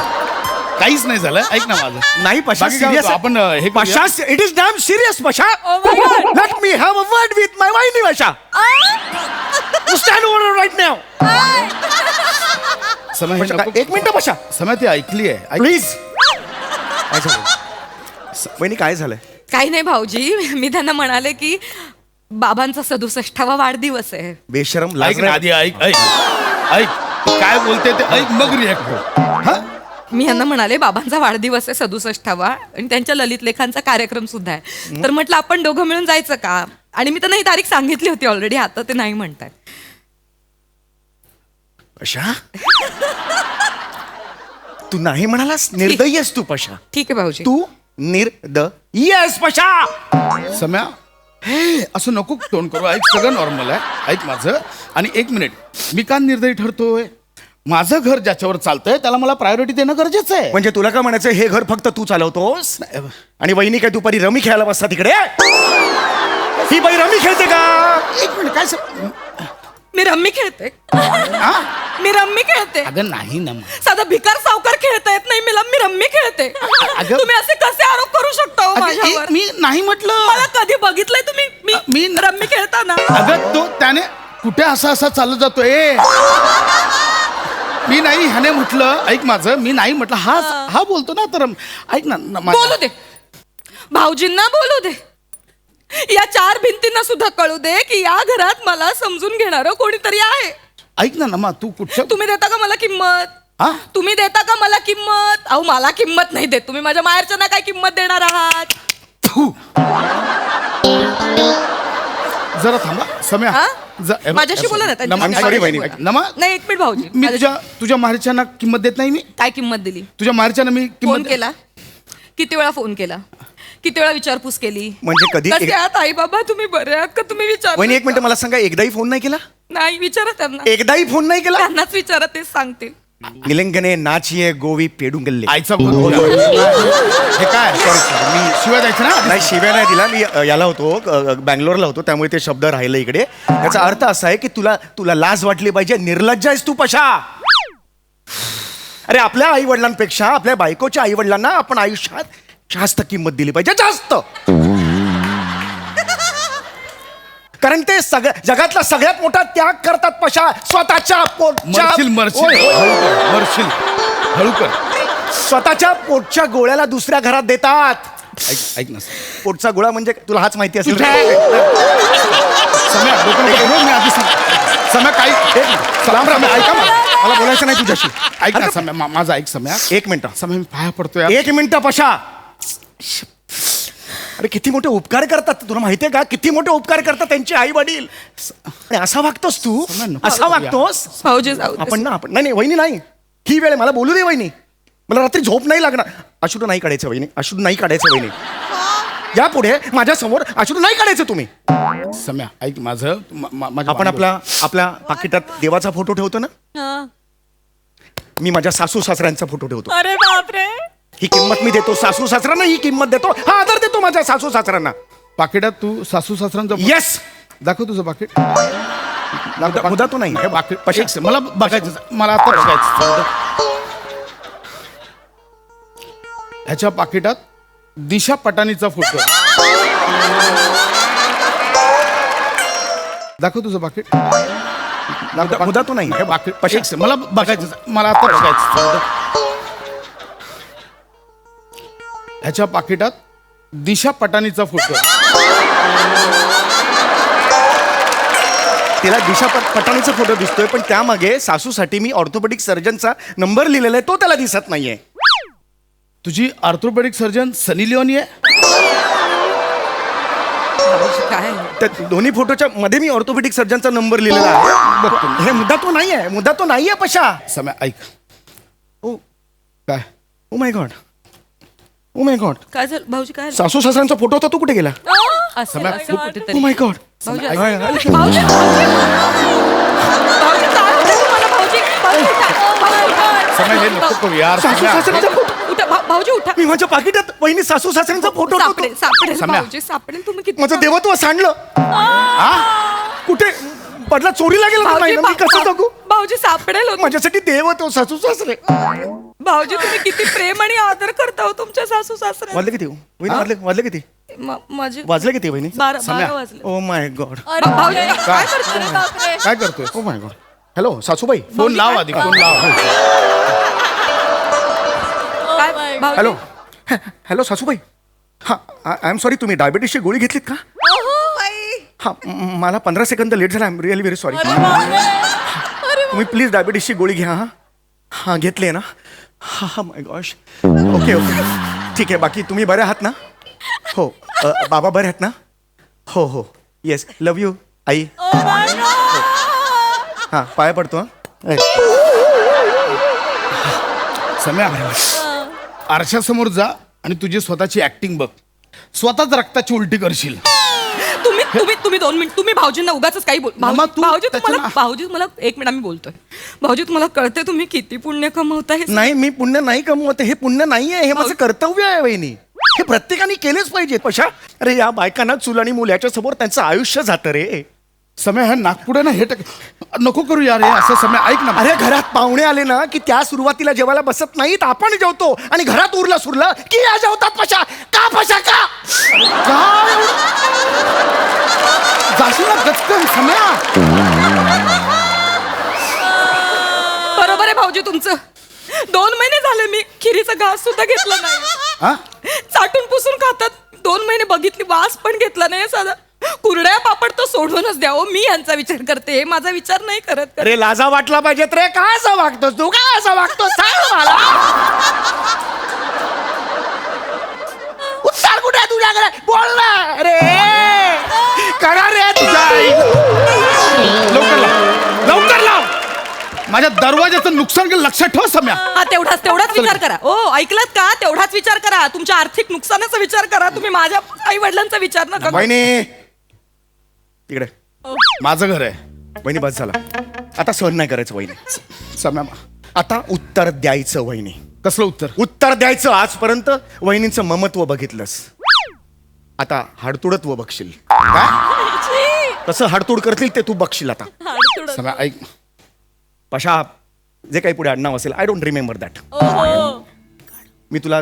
काहीच नाही झालं. ऐक ना माझं. नाही पशा, बाकी काय सिरियस होतं? आपण हे पशा, इट इज डॅम सिरियस पशा. Let me have a word with my वाईनी पशा. Stand over right now. सम्या हे नको. एक मिनिट पशा, सम्या ती ऐकली आहे. प्लीज. काय झालं? वहिनी काय झालंय? काही नाही भाऊजी, मी त्यांना म्हणाले की बाबांचा 67वा वाढदिवस आहे. बेशरम ऐक ना लाजरा. आधी. ऐक ऐक ऐक काय बोलते ते ऐक, मग रिॲक्ट हो. मी यांना म्हणाले बाबांचा वाढदिवस आहे 67वा आणि त्यांच्या ललित लेखांचा कार्यक्रम सुद्धा आहे. तर म्हटलं आपण दोघं मिळून जायचं का? आणि मी त्यांना ही तारीख सांगितली होती ऑलरेडी. आता ते नाही म्हणतात. पशा, तू नाही म्हणालास? निर्दयी आहेस तू पशा. ठीक आहे भाऊजी. तू निर्दयी आहेस पशा. सम्या हे असं नको तोंड करू. ऐक, सगळं नॉर्मल आहे. ऐक माझं. आणि एक मिनिट, मी का निर्दयी ठरतोय? माझं घर ज्याच्यावर चालतंय त्याला मला प्रायोरिटी देणं गरजेचं आहे. म्हणजे तुला काय म्हणायचं, हे घर फक्त तू चालवतोस आणि वहिनी काय दुपारी रमी खेळायला बसता तिकडे? ही बाई रमी खेळते का? एक मिनिट, काय मी रम्मी खेळते. मी रम्मी खेळते. अगं नाही ना. साधा भिकार सावकार खेळता येत नाही मला. मी रम्मी खेळते. अगं- तुम्ही असे कसे आरोप करू शकता हो अगं, माझ्यावर? मी नाही म्हटलं. मला कधी बघितलंय तुम्ही? मी रम्मी खेळताना? अगं तो त्याने कुठे असा चालत जातोय. मी नाही, ह्याने म्हटलं. ऐक माझं, मी नाही म्हटलं. हा बोलतो ना. तर ऐक ना बोलू दे, भाऊजींना बोलू दे, या 4 भिंतींना सुद्धा कळू दे की या घरात मला समजून घेणारं कोणीतरी आहे. ऐक ना नमा, तू कुठच्या तुम्ही देता का मला किंमत? हा? तुम्ही देता का मला किंमत? अहो मला किंमत नाही देत तुम्ही. माझ्या माहेरच्यांना काय किंमत देणार आहात? थू. जरा थांबा सम्या. हा? हे बघ, माझ्याशी बोला ना त्यांच्याशी. नमा, sorry, ऐक, वहिनी. ऐक, नमा, नाही, एक मिनिट भाऊजी. मी तुझ्या माहेरच्यांना किंमत देत नाही. मी काय किंमत दिली? तुझ्या माहेरच्यांना मी फोन किंमत केला? किती वेळा फोन केला? किती वेळा विचारपूस केली? म्हणजे कधी कसे आहात आई बाबा? तुम्ही बरे आहात का? तुम्ही विचार. वहिनी एक मिनिट मला सांगा, एकदाही फोन नाही केला? नाही, विचारा त्यांना. एकदाही फोन नाही केला? त्यांनाच विचारा, तेच सांगतील. निलंगने नाचिये गोवी पेडुंगल्ले. आईचा फोन हे काय मी शिवाय द्यायचं ना. नाही, शिव्या नाही दिला. मी याला होतो, बँगलोरला होतो, त्यामुळे ते शब्द राहिले इकडे. याचा अर्थ असा आहे की तुला लाज वाटली पाहिजे. निर्लज्ज आहेस तू पशा. अरे आपल्या आई वडिलांपेक्षा आपल्या बायकोच्या आई वडिलांना आपण आयुष्यात जास्त किंमत दिली पाहिजे, जास्त. कारण ते जगातला सगळ्यात मोठा त्याग करतात पशा. स्वतःच्या पोटच्या हळू कर. स्वतःच्या पोटच्या गोळ्याला दुसऱ्या घरात देतात. ऐक ना पोटचा गोळा म्हणजे तुला हाच माहिती असेल. सम्या, डोकं नको फिरवू. मी आधी सम्या काय सलाम राम, ऐका मला बोलायचं नाही तुझ्याशी. ऐक ना सम्या, माझा ऐक सम्या. एक मिनिट सम्या, मी पाया पडतोय. एक मिनिट पशा. अरे किती मोठे उपकार करतात, तुला माहितीये का? किती मोठे उपकार करतात त्यांचे आई वडील. असा वागतोस तू? असा वागतोस? भाऊजी जाऊ दे. आपण नाही वहिनी, नाही ही वेळ आहे. मला बोलू दे वहिनी. मला रात्री झोप नाही लागणार. अश्रू नाही काढायचं वहिनी, अश्रू नाही काढायचं वहिनी. यापुढे माझ्या समोर अश्रू नाही काढायचं तुम्ही. सम्या ऐक माझं. आपण आपल्या पाकिटात देवाचा फोटो ठेवतो ना. मी माझ्या सासू सासऱ्यांचा फोटो ठेवतो. अरे बापरे. ही किंमत मी देतो सासू सासऱ्यांना. ही किंमत देतो, हा आदर देतो माझ्या सासू सासऱ्यांना. पाकिटात तू सासू सासऱ्यांचं येस. दाखव तुझं पाकिट. मुदा तो नाही. हे पाकिट मला बघायचं. मला आता बघायचं. ह्याच्या पाकिटात दिशा पटानीचा फोटो. दाखव तुझं पाकिट. मुदा तो नाही. हे पाकिट मला बघायचं. मला आता बघायचं. ह्याच्या पाकिटात दिशा पटानीचा फोटो. तिला दिशा पटाणीचा फोटो दिसतोय, पण त्यामागे सासूसाठी मी ऑर्थोपेडिक सर्जनचा नंबर लिहिलेला आहे, तो त्याला दिसत नाहीये. तुझी ऑर्थोपेडिक सर्जन सनी लिओनी आहे. काय त्या दोन्ही फोटोच्या मध्ये मी ऑर्थोपेडिक सर्जनचा नंबर लिहिलेला आहे. बघतो. हे मुद्दा तो नाहीये, मुद्दा तो नाहीये पशा. सम्या ऐक. ओ काय oh my God, oh my God. काय झालं भाऊजी? काय झालं? सासू सासऱ्यांचा फोटो होता, तो कुठे गेला? असं ओ माय गॉड. भाऊजी, भाऊजी, भाऊजी, भाऊजी, काय होतंय तुम्हाला? भाऊजी, भाऊजी, उठा. भाऊजी, उठा. सम्या हे नको करू यार. सासू सम्या. सासऱ्यांचा फोटो. उठा, भाऊजी उठा. मी माझ्या पाकिटात वहिनी सासू सासऱ्यांचा फोटो सापडेल, सापडेल सम्या. भाऊजी, सापडेल. तुम्ही किती माझं देवत्व सांडलं. कुठे पडला? चोरीला गेला तर नाही ना? मी कसं जगू? भाऊजी सापडेल हो. माझ्यासाठी देवत्व सासू सासरे. भाऊजी तुम्ही किती प्रेम आणि आदर करता हो तुमच्या सासू सासऱ्या. वाजले किती? वहिनी वाजले किती? माझे वाजले किती वहिनी? 12 वाजले. Oh my God. भाऊजी काय करताय? काय करतोय? Oh my God. हॅलो सासूबाई. फोन लाव आधी. फोन लाव. काय भाऊजी? हॅलो हॅलो सासूबाई. हां आय एम सॉरी, तुम्ही डायबिटीसची गोळी घेतलीत का? हां मला 15 सेकंद लेट झाला. I am really very sorry. तुम्ही प्लीज डायबिटीसची गोळी घ्या. हां घेतली आहे ना? हां माय गॉश. ओके ओके ठीक आहे. बाकी तुम्ही बरे आहात ना? हो बाबा बरे आहेत ना? हो हो येस. लव यू आई. हां पाया पडतो. हां सम्या आरशासमोर जा आणि तुझी स्वतःची ऍक्टिंग बघ. स्वतःच रक्ताची उलटी करशील. तुम्ही तुम्ही 2 मिनिट तुम्ही भाऊजींना उगाच काही बोल मामा, तू भाऊजी मला 1 मिनिट मी बोलतोय. भाऊजी तुम्हाला कळते तुम्ही किती पुण्य कमवताय? नाही मी पुण्य नाही कमवत, हे पुण्य नाही आहे, हे माझं कर्तव्य आहे वहिनी. हे प्रत्येकाने केलेच पाहिजे. कशा अरे या बायकांना चूल आणि मुलाच्या समोर त्यांचं आयुष्य जातं रे. समय हा नागपुडे ना हे नको करू यार हे असं. समय ऐक ना. अरे घरात पाहुणे आले ना की त्या सुरुवातीला जेवायला बसत नाहीत, आपण जेवतो. आणि घरात उरलं सुरलं की या जेवतात. पशा का पशा का काय जाशील ना गचकन सम्या. बरोबर आहे भाऊजी तुमचं. 2 महिने झाले मी खिरीचा घास सुद्धा घेतला नाही. हा? चाटून पुसून खातात. 2 महिने बघितली, वास पण घेतला नाही साधा. कुरड्या पापड तो सोडूनच द्या हो. मी यांचा विचार करते, माझा विचार नाही करत. अरे लाजा वाटला पाहिजेत रे. काय असं वागतोस तू? काय असं वागतोस? सांग मला. उत्तर कुठे आहे तुझ्याकडे? बोल ना रे. करा रे तुझ्या लवकर लाव, लवकर लाव. माझ्या दरवाजाचं नुकसान केलं लक्षात ठेव सम्या. हा तेवढाच विचार करा. ओ ऐकलात का? तेवढाच विचार करा. तुमच्या आर्थिक नुकसानाचा विचार करा. तुम्ही माझ्या आई वडिलांचा विचार नका करू. वहिनी तिकडे माझं घर आहे. वहिनी बस झाला. आता सहन नाही करायचं वहिनी. सम्या आता उत्तर द्यायचं वहिनी. कसलं उत्तर? उत्तर द्यायचं. आजपर्यंत वहिनींचं ममत्व बघितलंस, आता हाडतुडत्व बघशील. काय कसं हाडतूड करतील ते तू बघशील आता. सम्या ऐक. पशा जे काही पुढे आडनाव असेल, आय डोंट रिमेंबर दॅट. मी तुला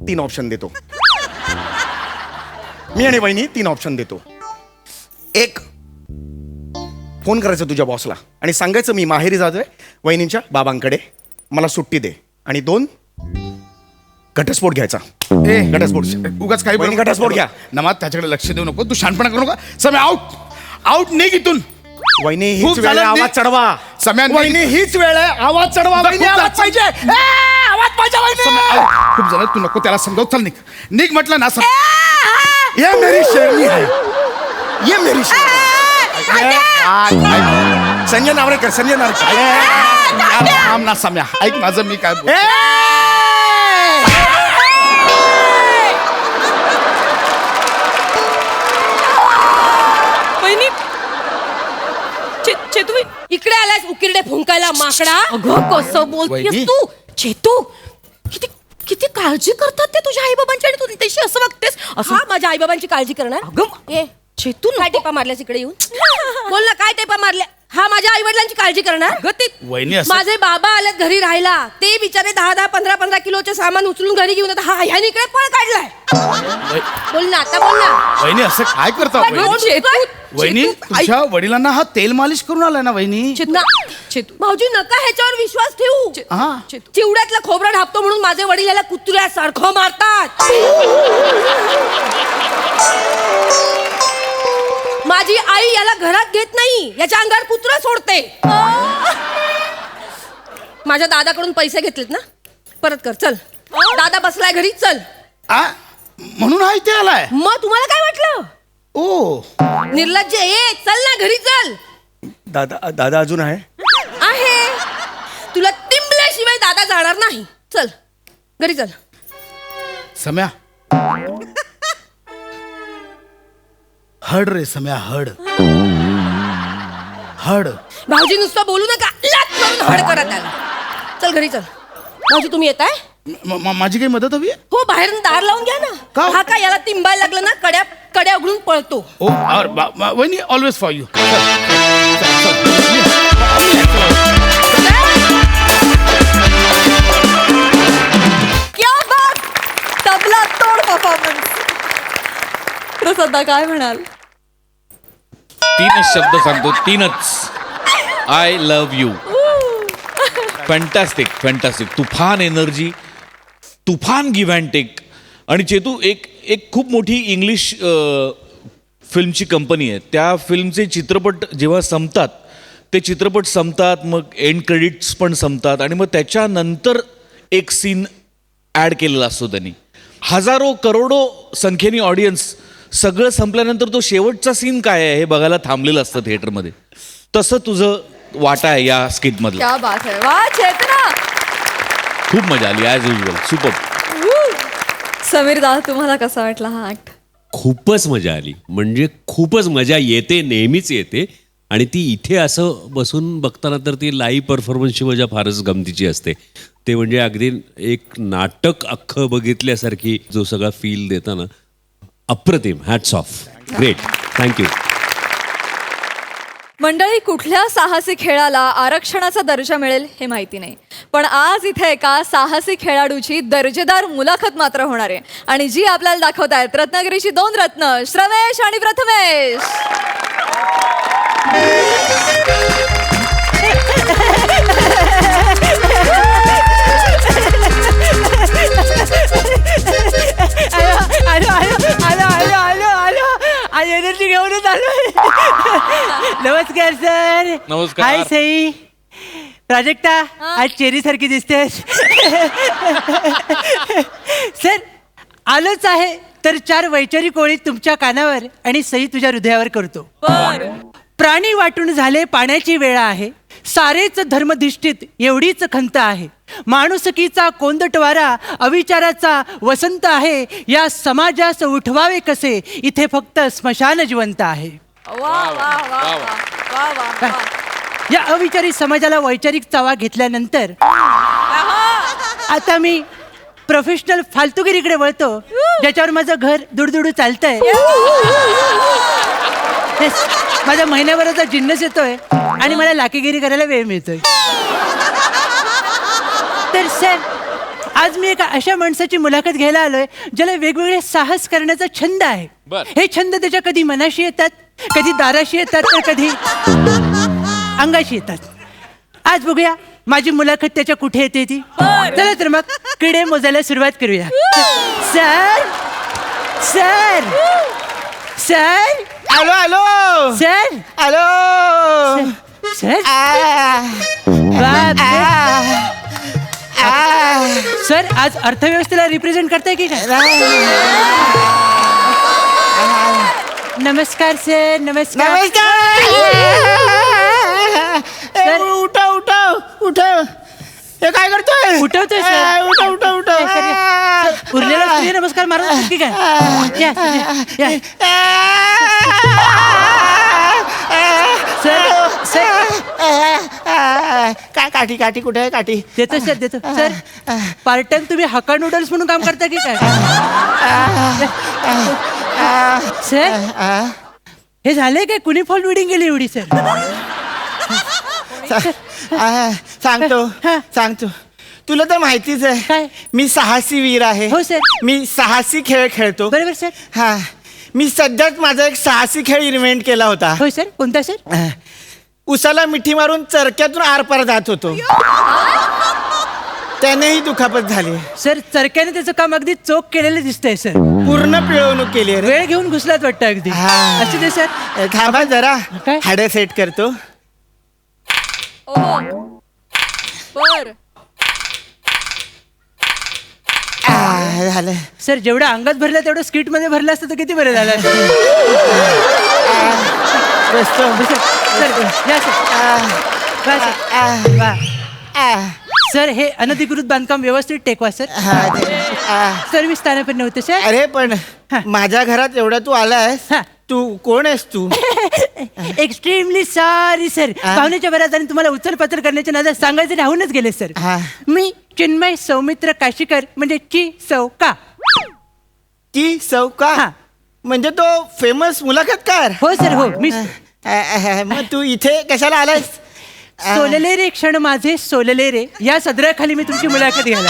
3 ऑप्शन देतो. मी आणि वहिनी 3 ऑप्शन देतो. 1, फोन करायचं तुझ्या बॉसला आणि सांगायचं मी माहेरी जातोय वहिनींच्या बाबांकडे, मला सुट्टी दे. आणि 2, घटस्फोट घ्यायचा. ए घटस्फोट. उगाच काही वहिनी घटस्फोट घ्या. नमा त्याच्याकडे लक्ष देऊ नको. तू शानपणा करू नका. समय आउट आउट निघ इथून. वहिनी खूप हीच वेळ झालं, आहे, आवाज निघ. चढवा. सम्या, निघ. वहिनी हीच वेळ आहे, आवाज चढवा. वहिनी खूप आवाज झालं. पाहिजे. आवाज पाहिजे वहिनी. समय आउट. खूप झालं, तू नको त्याला समजाव. चल निघ निघ म्हटलं ना. ये मेरी शेरनी है, ये मेरी शेरनी. संजय नावरेकर, संजय नावरेकर. थांब ना सम्या. ऐक माझं मी काय बोलतो. वहिनी चेतू इकडे आलास उकिरडे फुंकायला माकडा. अगं कसं बोलतेस वहिनी. तू? चेतू किती किती काळजी करतात ते तुझ्या आई बाबांची आणि तू त्याशी असं वागतेस. हा माझ्या आई बाबांची काळजी करणार. अगं ए चेतू काय टेपा मारल्यास इकडे येऊन? बोल ना काय टेपा मारल्या? हा माझ्या आई वडिलांची काळजी करणार. वहिनी असं माझे बाबा आलेत घरी राहायला. ते बिचारे 10-10, 15-15 किलोचे सामान उचलून घरी घेऊन येतात. हा ह्याने इकडे पळ काढलाय. बोल ना आता बोल ना. वहिनी असं काय करता पण वहिनी? चेतू, वहिनी तुमच्या वडिलांना हा तेल मालिश करून आलाय ना वहिनी. चेतू भाऊजी नका ह्याच्यावर विश्वास ठेवू. हा चिवड्यातलं खोबरं ढापतो म्हणून माझे वडील याला कुत्र्यासारखं मारतात. माझी आई याला घरात घेत नाही, याच्या अंगावर कुत्रा सोडते. माझ्या दादाकडून पैसे घेतलेत ना, परत कर. चल दादा बसलाय घरी. चल. आ, म्हणून हा इथे आलाय. मग तुम्हाला काय वाटलं? ओ निर्लज्ज. ये चल ना घरी चल. दादा दादा अजून आहे. आहे तुला तिंबल्याशिवाय दादा जाणार नाही. चल घरी चल. सम्या हड रे सम्या हड हड. भाऊजी नुसतं बोलू नका, लाथ मारून हड करा त्याला. चल घरी चल. भाऊजी तुम्ही येताय? माझी काही मदत हवी आहे? हो बाहेर दार लावून घ्या ना. का? हा काय याला तिंबायला लागलं ना, कड्या उघडून पळतो. ओ वहिनी ऑलवेज फॉर यू. क्या बात! तबला तोड परफॉर्मन्स. प्रसादा काय म्हणाल? 3च शब्द सांगतो, 3च. I love you. Fantastic fantastic. तुफान एनर्जी, तुफान गिव्ह अँड टेक. आणि चेतू एक खूप मोठी इंग्लिश फिल्मची कंपनी आहे. त्या फिल्मचे चित्रपट जेव्हा संपतात, ते चित्रपट संपतात, मग एंड क्रेडिट्स पण संपतात आणि मग त्याच्यानंतर एक सीन ॲड केलेला असतो त्यांनी. हजारो करोडो संख्येने ऑडियन्स सगळं संपल्यानंतर तो शेवटचा सीन काय आहे हे बघायला थांबलेलं असतं थिएटरमध्ये. तसं तुझं वाटा आहे या स्किटमधलं. क्या बात है. वा चेतना. खूप मजा आली ॲज युजल. सुपर. समीर दादा तुम्हाला कसा वाटला हा ऍक्ट? खूपच मजा आली. म्हणजे खूपच मजा येते, नेहमीच येते. आणि ती इथे असं बसून बघताना तर ती लाईव्ह परफॉर्मन्सची मजा फारच गमतीची असते. ते म्हणजे अगदी एक नाटक अख्खं बघितल्यासारखी जो सगळा फील देताना अप्रतिम. Hats off. ग्रेट. थँक्यू. मंडळी, कुठल्या साहसी खेळाला आरक्षणाचा दर्जा मिळेल हे माहिती नाही, पण आज इथे एका साहसी खेळाडूची दर्जेदार मुलाखत मात्र होणार आहे. आणि जी आपल्याला दाखवतायत रत्नागिरीची 2 रत्न, श्रमेश आणि प्रथमेश. आज एनर्जी घेऊनच आलोय. नमस्कार सर. नमस्कार. हाय सई. प्राजक्ता, आज चेरी सारखी दिसतेस. सर, आलोच आहे तर 4 वैचारिक ओळी तुमच्या कानावर आणि सई तुझ्या हृदयावर करतो. प्राणी वाटून झाले पाण्याची वेळा आहे, सारेच धर्मधिष्ठित एवढीच खंत आहे. माणुसकीचा कोंदटवारा अविचाराचा वसंत आहे. या समाजास उठवावे कसे, इथे फक्त स्मशान जिवंत आहे. वा वा वा वा वा वा. या अविचारी समाजाला वैचारिक चावा घेतल्यानंतर आता मी प्रोफेशनल फालतुगिरीकडे वळतो, ज्याच्यावर माझं घर दुडदुडू चालतंय. माझा महिन्याभराचा जिन्नस येतोय आणि मला लाकीगिरी करायला वेळ मिळतोय. तर सर, आज मी एका अशा माणसाची मुलाखत घ्यायला आलोय ज्याला वेगवेगळे साहस करण्याचा छंद आहे. हे छंद त्याच्या कधी मनाशी येतात, कधी दाराशी येतात, तर कधी अंगाशी येतात. आज बघूया माझी मुलाखत त्याच्या कुठे येते ती. चला तर मग किडे मोजायला सुरुवात करूया. सर सर सर आलो आलो सर आलो सर सर, आज अर्थव्यवस्थेला रिप्रेझेंट करताय की काय? नमस्कार सर. नमस्कार. नमस्कार. उठा उठा उठा. हे काय करतोय? उठवतोय सर. उठा उठा उठा. उरलेला सूर्य नमस्कार मारा की काय? या, या. सर सर काय काठी काठी कुठे आहे काठी? देतो सर, देतो सर. पार्ट टाइम तुम्ही हक्का नूडल्स म्हणून काम करता की काय? सर, हे झालंय काय? कुणी फॉल बिडिंग गेली एवढी सर? सांगतो सांगतो. तुला तर माहितीच आहे काय? मी साहसी वीर आहे. हो सर. मी साहसी खेळ खेळतो. बरोबर सर. हा, मी सध्याच माझा एक साहसी खेळ इन्व्हेंट केला होता. हो सर. कोणता सर? उसाला मिठी मारून चरक्यातून आरपार जात होतो. त्यानेही दुखापत झाली. सर, चरक्याने त्याचं काम अगदी चोख केलेलं दिसतंय सर. पूर्ण पिळवणूक केली आहे रे. वेळ घेऊन घुसलात वाटतं अगदी. हा. असू दे सर. थांबा जरा. काय? हाडं सेट करतो. बर. झालं. सर, जेवढं अंगात भरलं तेवढं स्किट मध्ये भरलं असतं तर किती बरं झालं असतं. सर, या सर. वा सर. वा. सर, हे अनधिकृत बांधकाम व्यवस्थित टेकवा सर. सर्व्हिस स्थानापन्न नव्हते सर. अरे पण माझ्या घरात एवढा तू आलायस. हा. तू कोण आहेस तू? Extremely sorry sir. पाहुण्याच्या बऱ्याच आणि तुम्हाला उचलपाचल करण्याच्या नादात सांगायचं राहूनच गेले सर. हा. मी चिन्मय सौमित्र काशीकर म्हणजे ची सौका. ती सौका? हा. म्हणजे तो फेमस मुलाखतकार? हो सर, हो. मी मग तू इथे कशाला आलायस? सोलले रे क्षण माझे सोलले रे या सदराखाली मी तुमची मुलाखत घ्यायला.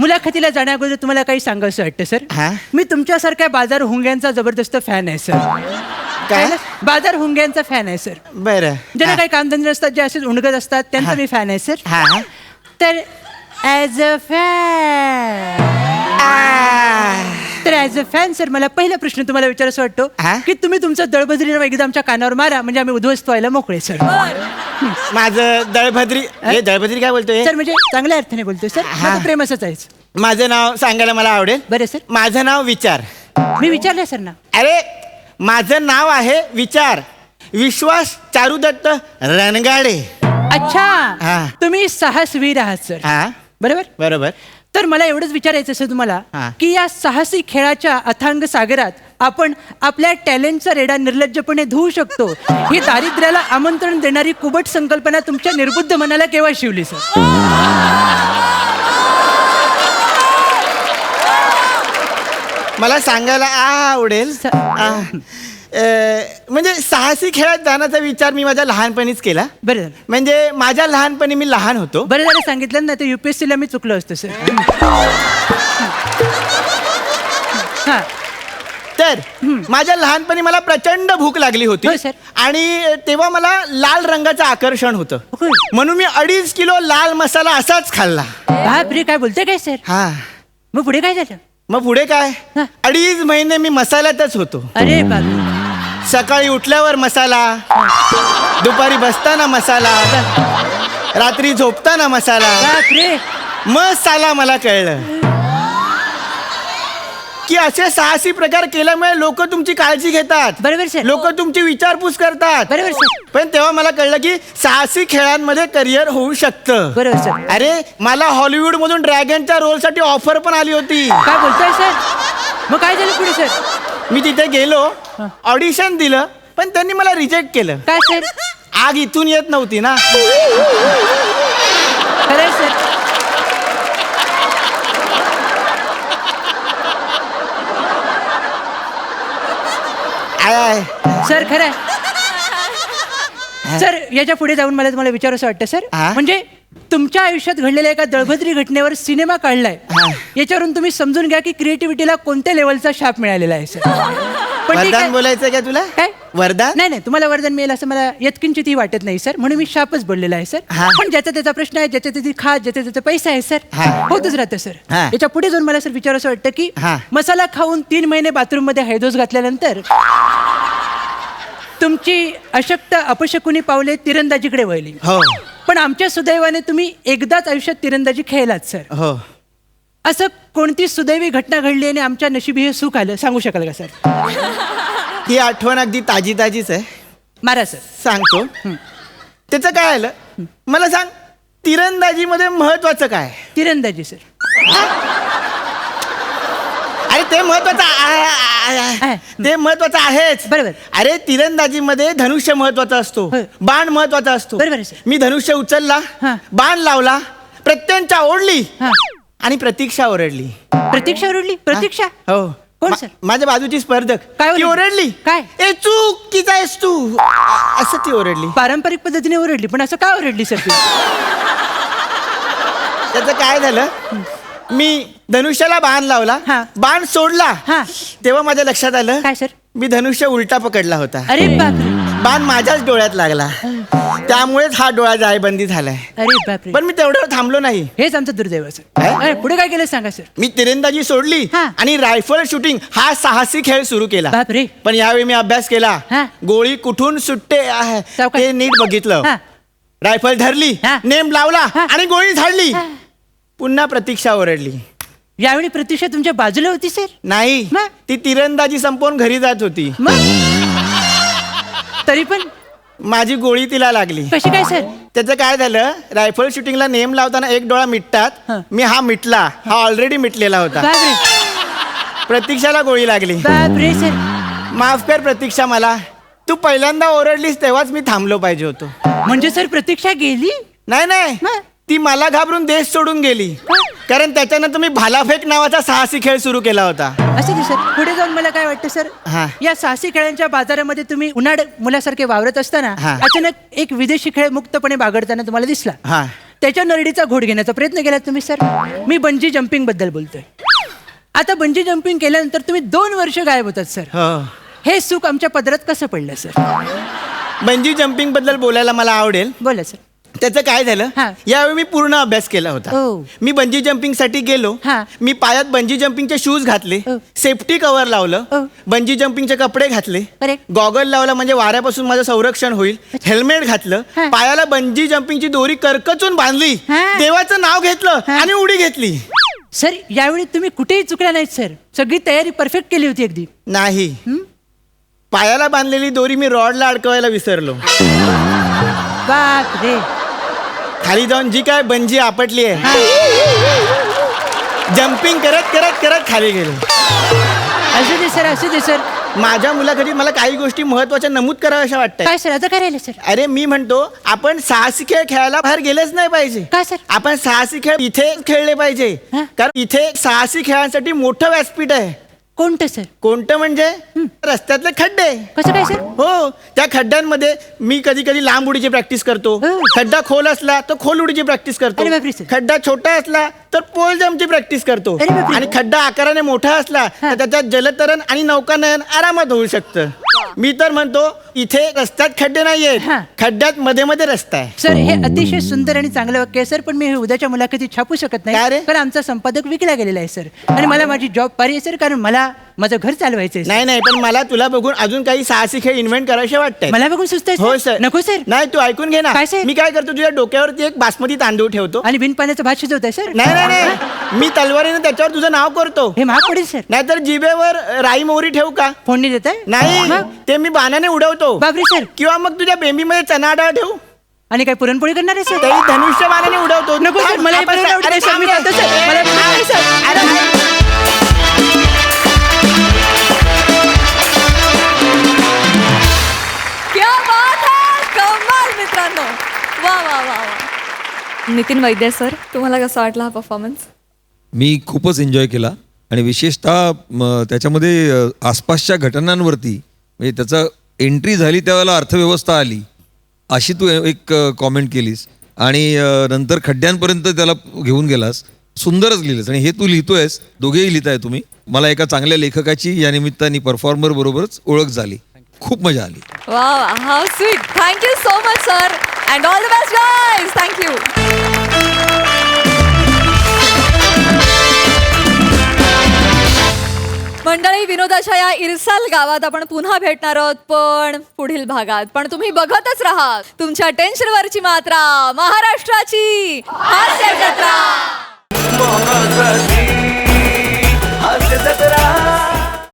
मुलाखतीला जाण्या अगोदर तुम्हाला काही सांगायचं वाटतं सर. हा? मी तुमच्यासारख्या बाजार हुंग्यांचा जबरदस्त फॅन आहे सर. काय? बाजार हुंग्यांचा फॅन आहे सर. बरं. ज्यांना काही कामधंदे असतात, जे असेच उणगत असतात, त्यांचा मी फॅन आहे सर. हा. तर ॲज अ फॅन तर ॲज अ फॅन सर, मला पहिला प्रश्न तुम्हाला विचारायचा वाटतो की तुम्ही तुमचं दळभद्री नाव एकदा आमच्या कानावर मारा, म्हणजे आम्ही उद्ध्वस्त व्हायला मोकळे सर. माझं दळभद्री. हे दळभद्री काय बोलतोय? सर, म्हणजे चांगल्या अर्थाने बोलतोय सर. माझं प्रेम असंच आहे. माझं नाव सांगायला मला आवडेल. बरं सर. माझं नाव विचार. मी विचारलं सर ना. अरे, माझं नाव आहे विचार. विश्वास चारुदत्त रणगाडे. अच्छा, हा. तुम्ही साहसवीर आहात सर. हा, बरोबर. बरोबर. तर मला एवढंच विचारायचं आहे तुम्हाला हा. की या साहसी खेळाच्या अथांग सागरात आपण आपल्या टॅलेंटचा रेडा निर्लज्जपणे धुवू शकतो ही दारिद्र्याला आमंत्रण देणारी कुबट संकल्पना तुमच्या निर्बुद्ध मनाला केव्हा शिवली सर? मला सांगायला आवडेल स- म्हणजे साहसी खेळात जाण्याचा विचार मी माझ्या लहानपणीच केला. बरं झालं. म्हणजे माझ्या लहानपणी मी लहान होतो. बरं झालं सांगितलं ना, तर UPSC ला मी चुकलो असतो सर. हा तर माझ्या लहानपणी मला प्रचंड भूक लागली होती हो, सर. आणि तेव्हा मला लाल रंगाचं आकर्षण होतं. होय. म्हणून मी 2.5 किलो लाल मसाला असाच खाल्ला. बापरे, काय बोलते काय सर? हा मग पुढे काय झालं? मग पुढे काय हा. 2.5 महिने मी मसाल्यातच होतो. अरे बापरे. सकाळी उठल्यावर मसाला, दुपारी बसताना मसाला, रात्री झोपताना मसाला. बापरे. मग साला मला कळलं की असे साहसी प्रकार केल्यामुळे लोक तुमची काळजी घेतात, बरोबर सर. लोक तुमची विचारपूस करतात. बरोबर सर. पण तेव्हा मला कळलं की साहसी खेळांमध्ये करिअर होऊ शकतं. बरोबर सर. अरे मला हॉलिवूड मधून ड्रॅगनच्या रोलसाठी ऑफर पण आली होती. काय बोलताय सर? मग काय झालं पुढे सर? मी तिथे गेलो, ऑडिशन दिलं, पण त्यांनी मला रिजेक्ट केलं. काय सर? आग इथून येत नव्हती ना. खरंय सर. आय सर खरंय. सर याच्या पुढे जाऊन मला तुम्हाला विचारावं वाटतं सर, हा? म्हणजे तुमच्या आयुष्यात घडलेल्या एका दळभद्री घटनेवर सिनेमा काढलाय, याच्यावरून तुम्ही समजून घ्या की क्रिएटिव्हिटीला कोणत्या लेवलचा शाप मिळालेला आहे सर. पण ठीक वरदान आहे. बोलायचं का तुला? काय वरदान? नाही नाही, तुम्हाला वरदान मिळेल असं मला यत्किंचितही वाटत नाही सर, म्हणून मी शापच बोललेला आहे सर. हा. पण ज्याचा त्याचा प्रश्न आहे, ज्याच्या त्याची खास, ज्याचा त्याचा पैसा आहे सर, हा. होतच राहतं सर. हा. याच्या पुढे जाऊन मला सर विचारावं वाटतं की हा. मसाला खाऊन 3 महिने बाथरूम मध्ये हैदोस घातल्यानंतर तुमची अशक्त अपशकुनी पावले तिरंदाजीकडे वळली. हो पण आमच्या सुदैवाने तुम्ही एकदाच आयुष्यात तिरंदाजी खेळलात सर. हो. असं कोणती सुदैवी घटना घडली आणि आमच्या नशिबी हे सुख आलं, सांगू शकाल का सर? ही आठवण अगदी ताजी ताजीच आहे. मारा सर. सांगतो. त्याचं काय आलं मला सांग. तिरंदाजीमध्ये महत्वाचं काय? तिरंदाजी सर. अरे ते महत्वाचं आहे. ते महत्वाचं आहेच. बरोबर. अरे तिरंदाजीमध्ये धनुष्य महत्वाचा असतो, होय. बाण महत्वाचा असतो. बरोबर आहे, सर. मी धनुष्य उचलला, हा. बाण लावला, प्रत्यंचा ओढली हा. आणि प्रतीक्षा ओरडली. प्रतीक्षा ओरडली? प्रतीक्षा? हो. कोण सर? माझ्या बाजूची स्पर्धक काय ती ओरडली? ओरडली. काय? ए चुकीचा आहेस तू, असं ती ओरडली. पारंपरिक पद्धतीने ओरडली, पण असं का ओरडली सर ती? त्याचं काय झालं, मी धनुष्याला बाण लावला, हा. बाण सोडला, हा. तेव्हा माझ्या लक्षात आलं काय सर? मी धनुष्य उलटा पकडला होता. अरे बापरे. बाण माझ्याच डोळ्यात लागला, त्यामुळेच हा डोळा जायबंदी झालाय. अरे बापरे. पण मी तेवढ्यावर थांबलो नाही. हेच आमचं दुर्दैव आहे, सर. काय? अरे, पुढे काय केलं सांगा सर. मी तिरंदाजी सोडली हा. आणि रायफल शूटिंग हा साहसी खेळ सुरू केला. बापरे. पण यावेळी मी अभ्यास केला. हा. गोळी कुठून सुटते आहे सावकाश. ते नीट बघितलं. हा. रायफल धरली, हा. नेम लावला हा. आणि गोळी झाडली. हा. पुन्हा प्रतीक्षा ओरडली. यावेळी प्रतीक्षा तुमच्या बाजूला होती सर? नाही, मग? ती तिरंदाजी संपवून घरी जात होती. मग तरी पण माझी गोळी तिला लागली. कशी काय सर? त्याचं काय झालं, रायफल शूटिंगला नेम लावताना एक डोळा मिटतात, हा. मी हा मिटला, हा ऑलरेडी मिटलेला होता. बापरे. प्रतीक्षाला गोळी लागली. बापरे सर. माफ कर प्रतीक्षा, मला तू पहिल्यांदा ओरडलीस तेव्हाच मी थांबलो पाहिजे होतो. म्हणजे सर प्रतीक्षा गेली? नाही नाही, मग? ती मला घाबरून देश सोडून गेली, कारण त्याच्यानंतर मी भालाफेक नावाचा साहसी खेळ सुरू केला होता. असं की सर, पुढे जाऊन मला काय वाटतं सर, हा. या साहसी खेळांच्या बाजारामध्ये तुम्ही उन्हाळ मुलासारखे वावरत असताना हा. अचानक एक विदेशी खेळ मुक्तपणे बागडताना तुम्हाला दिसला. हा. त्याच्या नरडीचा घोट घेण्याचा प्रयत्न केलात तुम्ही सर. मी बंजी जम्पिंग बद्दल बोलतोय. आता बंजी जम्पिंग केल्यानंतर तुम्ही 2 वर्ष गायब होतात सर. हो. हे सुख आमच्या पदरात कसं पडलं सर? बंजी जम्पिंग बद्दल बोलायला मला आवडेल. बोला सर. त्याचं काय झालं, हा. यावेळी मी पूर्ण अभ्यास केला होता. ओ. मी बंजी जम्पिंग साठी गेलो. हा. मी पायात बंजी जम्पिंगचे शूज घातले, ओ. सेफ्टी कव्हर लावलं, ओ. बंजी जम्पिंगचे कपडे घातले, Correct. गॉगल लावला म्हणजे वाऱ्यापासून माझं संरक्षण होईल, हेल्मेट घातलं, हा. पायाला बंजी जम्पिंगची दोरी करकचून बांधली, हा. देवाचं नाव घेतलं हा. आणि उडी घेतली. सर यावेळी तुम्ही कुठेही चुकला नाहीत सर. सगळी तयारी परफेक्ट केली होती अगदी. नाही, पायाला बांधलेली दोरी मी रॉडला अडकवायला विसरलो. बाप रे. खाली जाऊन जी काय बंजी आपटली आहे जम्पिंग करत करत करत खाली गेलो. असू दे सर. माझ्या मुलाखतीत मला काही गोष्टी महत्वाच्या नमूद कराव्याशा वाटतात. काय सर, आता काय राहिलं सर? अरे मी म्हणतो आपण साहसी खेळ खेळायला बाहेर गेलेच नाही पाहिजे. का सर? आपण साहसी खेळ इथे खेळले पाहिजे. हा? कारण इथे साहसी खेळांसाठी मोठं व्यासपीठ आहे. कोणतं सर? कोणतं म्हणजे रस्त्यातले खड्डे. कसं काय सर? हो, त्या खड्ड्यांमध्ये मी कधी कधी लांब उडीची प्रॅक्टिस करतो. हो. खड्डा खोल असला तर खोल उडीची प्रॅक्टिस करतो. अरे बापरे सर. खड्डा छोटा असला तर पोल जमची प्रॅक्टिस करतो. अरे बापरे. आणि खड्डा आकाराने मोठा असला तर त्याच्यात जलतरण आणि नौकानयन आरामात होऊ शकतं. मी तर म्हणतो इथे रस्त्यात खड्डे नाहीयेत, हा. खड्ड्यात मध्ये मध्ये रस्ता आहे. सर हे अतिशय सुंदर आणि चांगलं वाक्य आहे सर, पण मी हे उद्याच्या मुलाखतीत छापू शकत काय नाही रे? कारण आमचा संपादक विकला गेलेला आहे सर, आणि मला माझी जॉब पाहिजे आहे सर, कारण मला माझं घर चालवायचं आहे. नाही नाही, पण मला तुला बघून अजून काही साहसी खेळ इन्व्हेंट करायचे वाटतंय. मला बघून सुचतंय हो सर. नको सर. नाही, तू ऐकून घे ना. काय सर? मी काय करतो, तुझ्या डोक्यावरती एक बासमती तांदूळ ठेवतो. आणि बिन पाण्याचं भात शिजवताय सर? नाही नाही नाही, मी तलवारीने त्याच्यावर तुझं नाव करतो. हे महाग पडेल सर. नाहीतर जिभेवर राई मोहरी ठेवू का? फोडणी देताय? नाही, मग? ते मी बाणाने उडवतो. बापरे सर. किंवा मग तुझ्या बेंबीमध्ये चना डाळ ठेवू. आणि काय पुरणपोळी करणार आहे सर? तेही धनुष्य बाणाने उडवतो. नको सर, मला हे आपण- पुरण आवडत अरे नाही सर, मी थांब खातो रे. सर. मला पुरण नाही सर. अरे क्या बात है, कमाल मित्रांनो. वा वा वा वा. नितीन वैद्य सर, तुम्हाला कसा वाटला हा परफॉर्मन्स? मी खूपच एन्जॉय केला आणि विशेषतः त्याच्यामध्ये आसपासच्या घटनांवरती म्हणजे त्याचा एंट्री झाली त्यावेळेला अर्थव्यवस्था आली अशी तू एक कॉमेंट केलीस आणि नंतर खड्ड्यांपर्यंत त्याला घेऊन गेलास. सुंदरच लिहिलंस आणि हे तू लिहितोयस, दोघेही लिहिताय तुम्ही. मला एका चांगल्या लेखकाची या निमित्ताने परफॉर्मर बरोबरच ओळख झाली. खूप मजा आली. वा वा, how sweet. Thank you so much sir, and all the best guys. Thank you. मंडळी, विनोदाच्या या इरसाल गावात आपण पुन्हा भेटणार आहोत, पण पुढील भागात. पण तुम्ही बघतच राहा तुमच्या टेन्शनवरची मात्रा, महाराष्ट्राची हास्य जत्रा.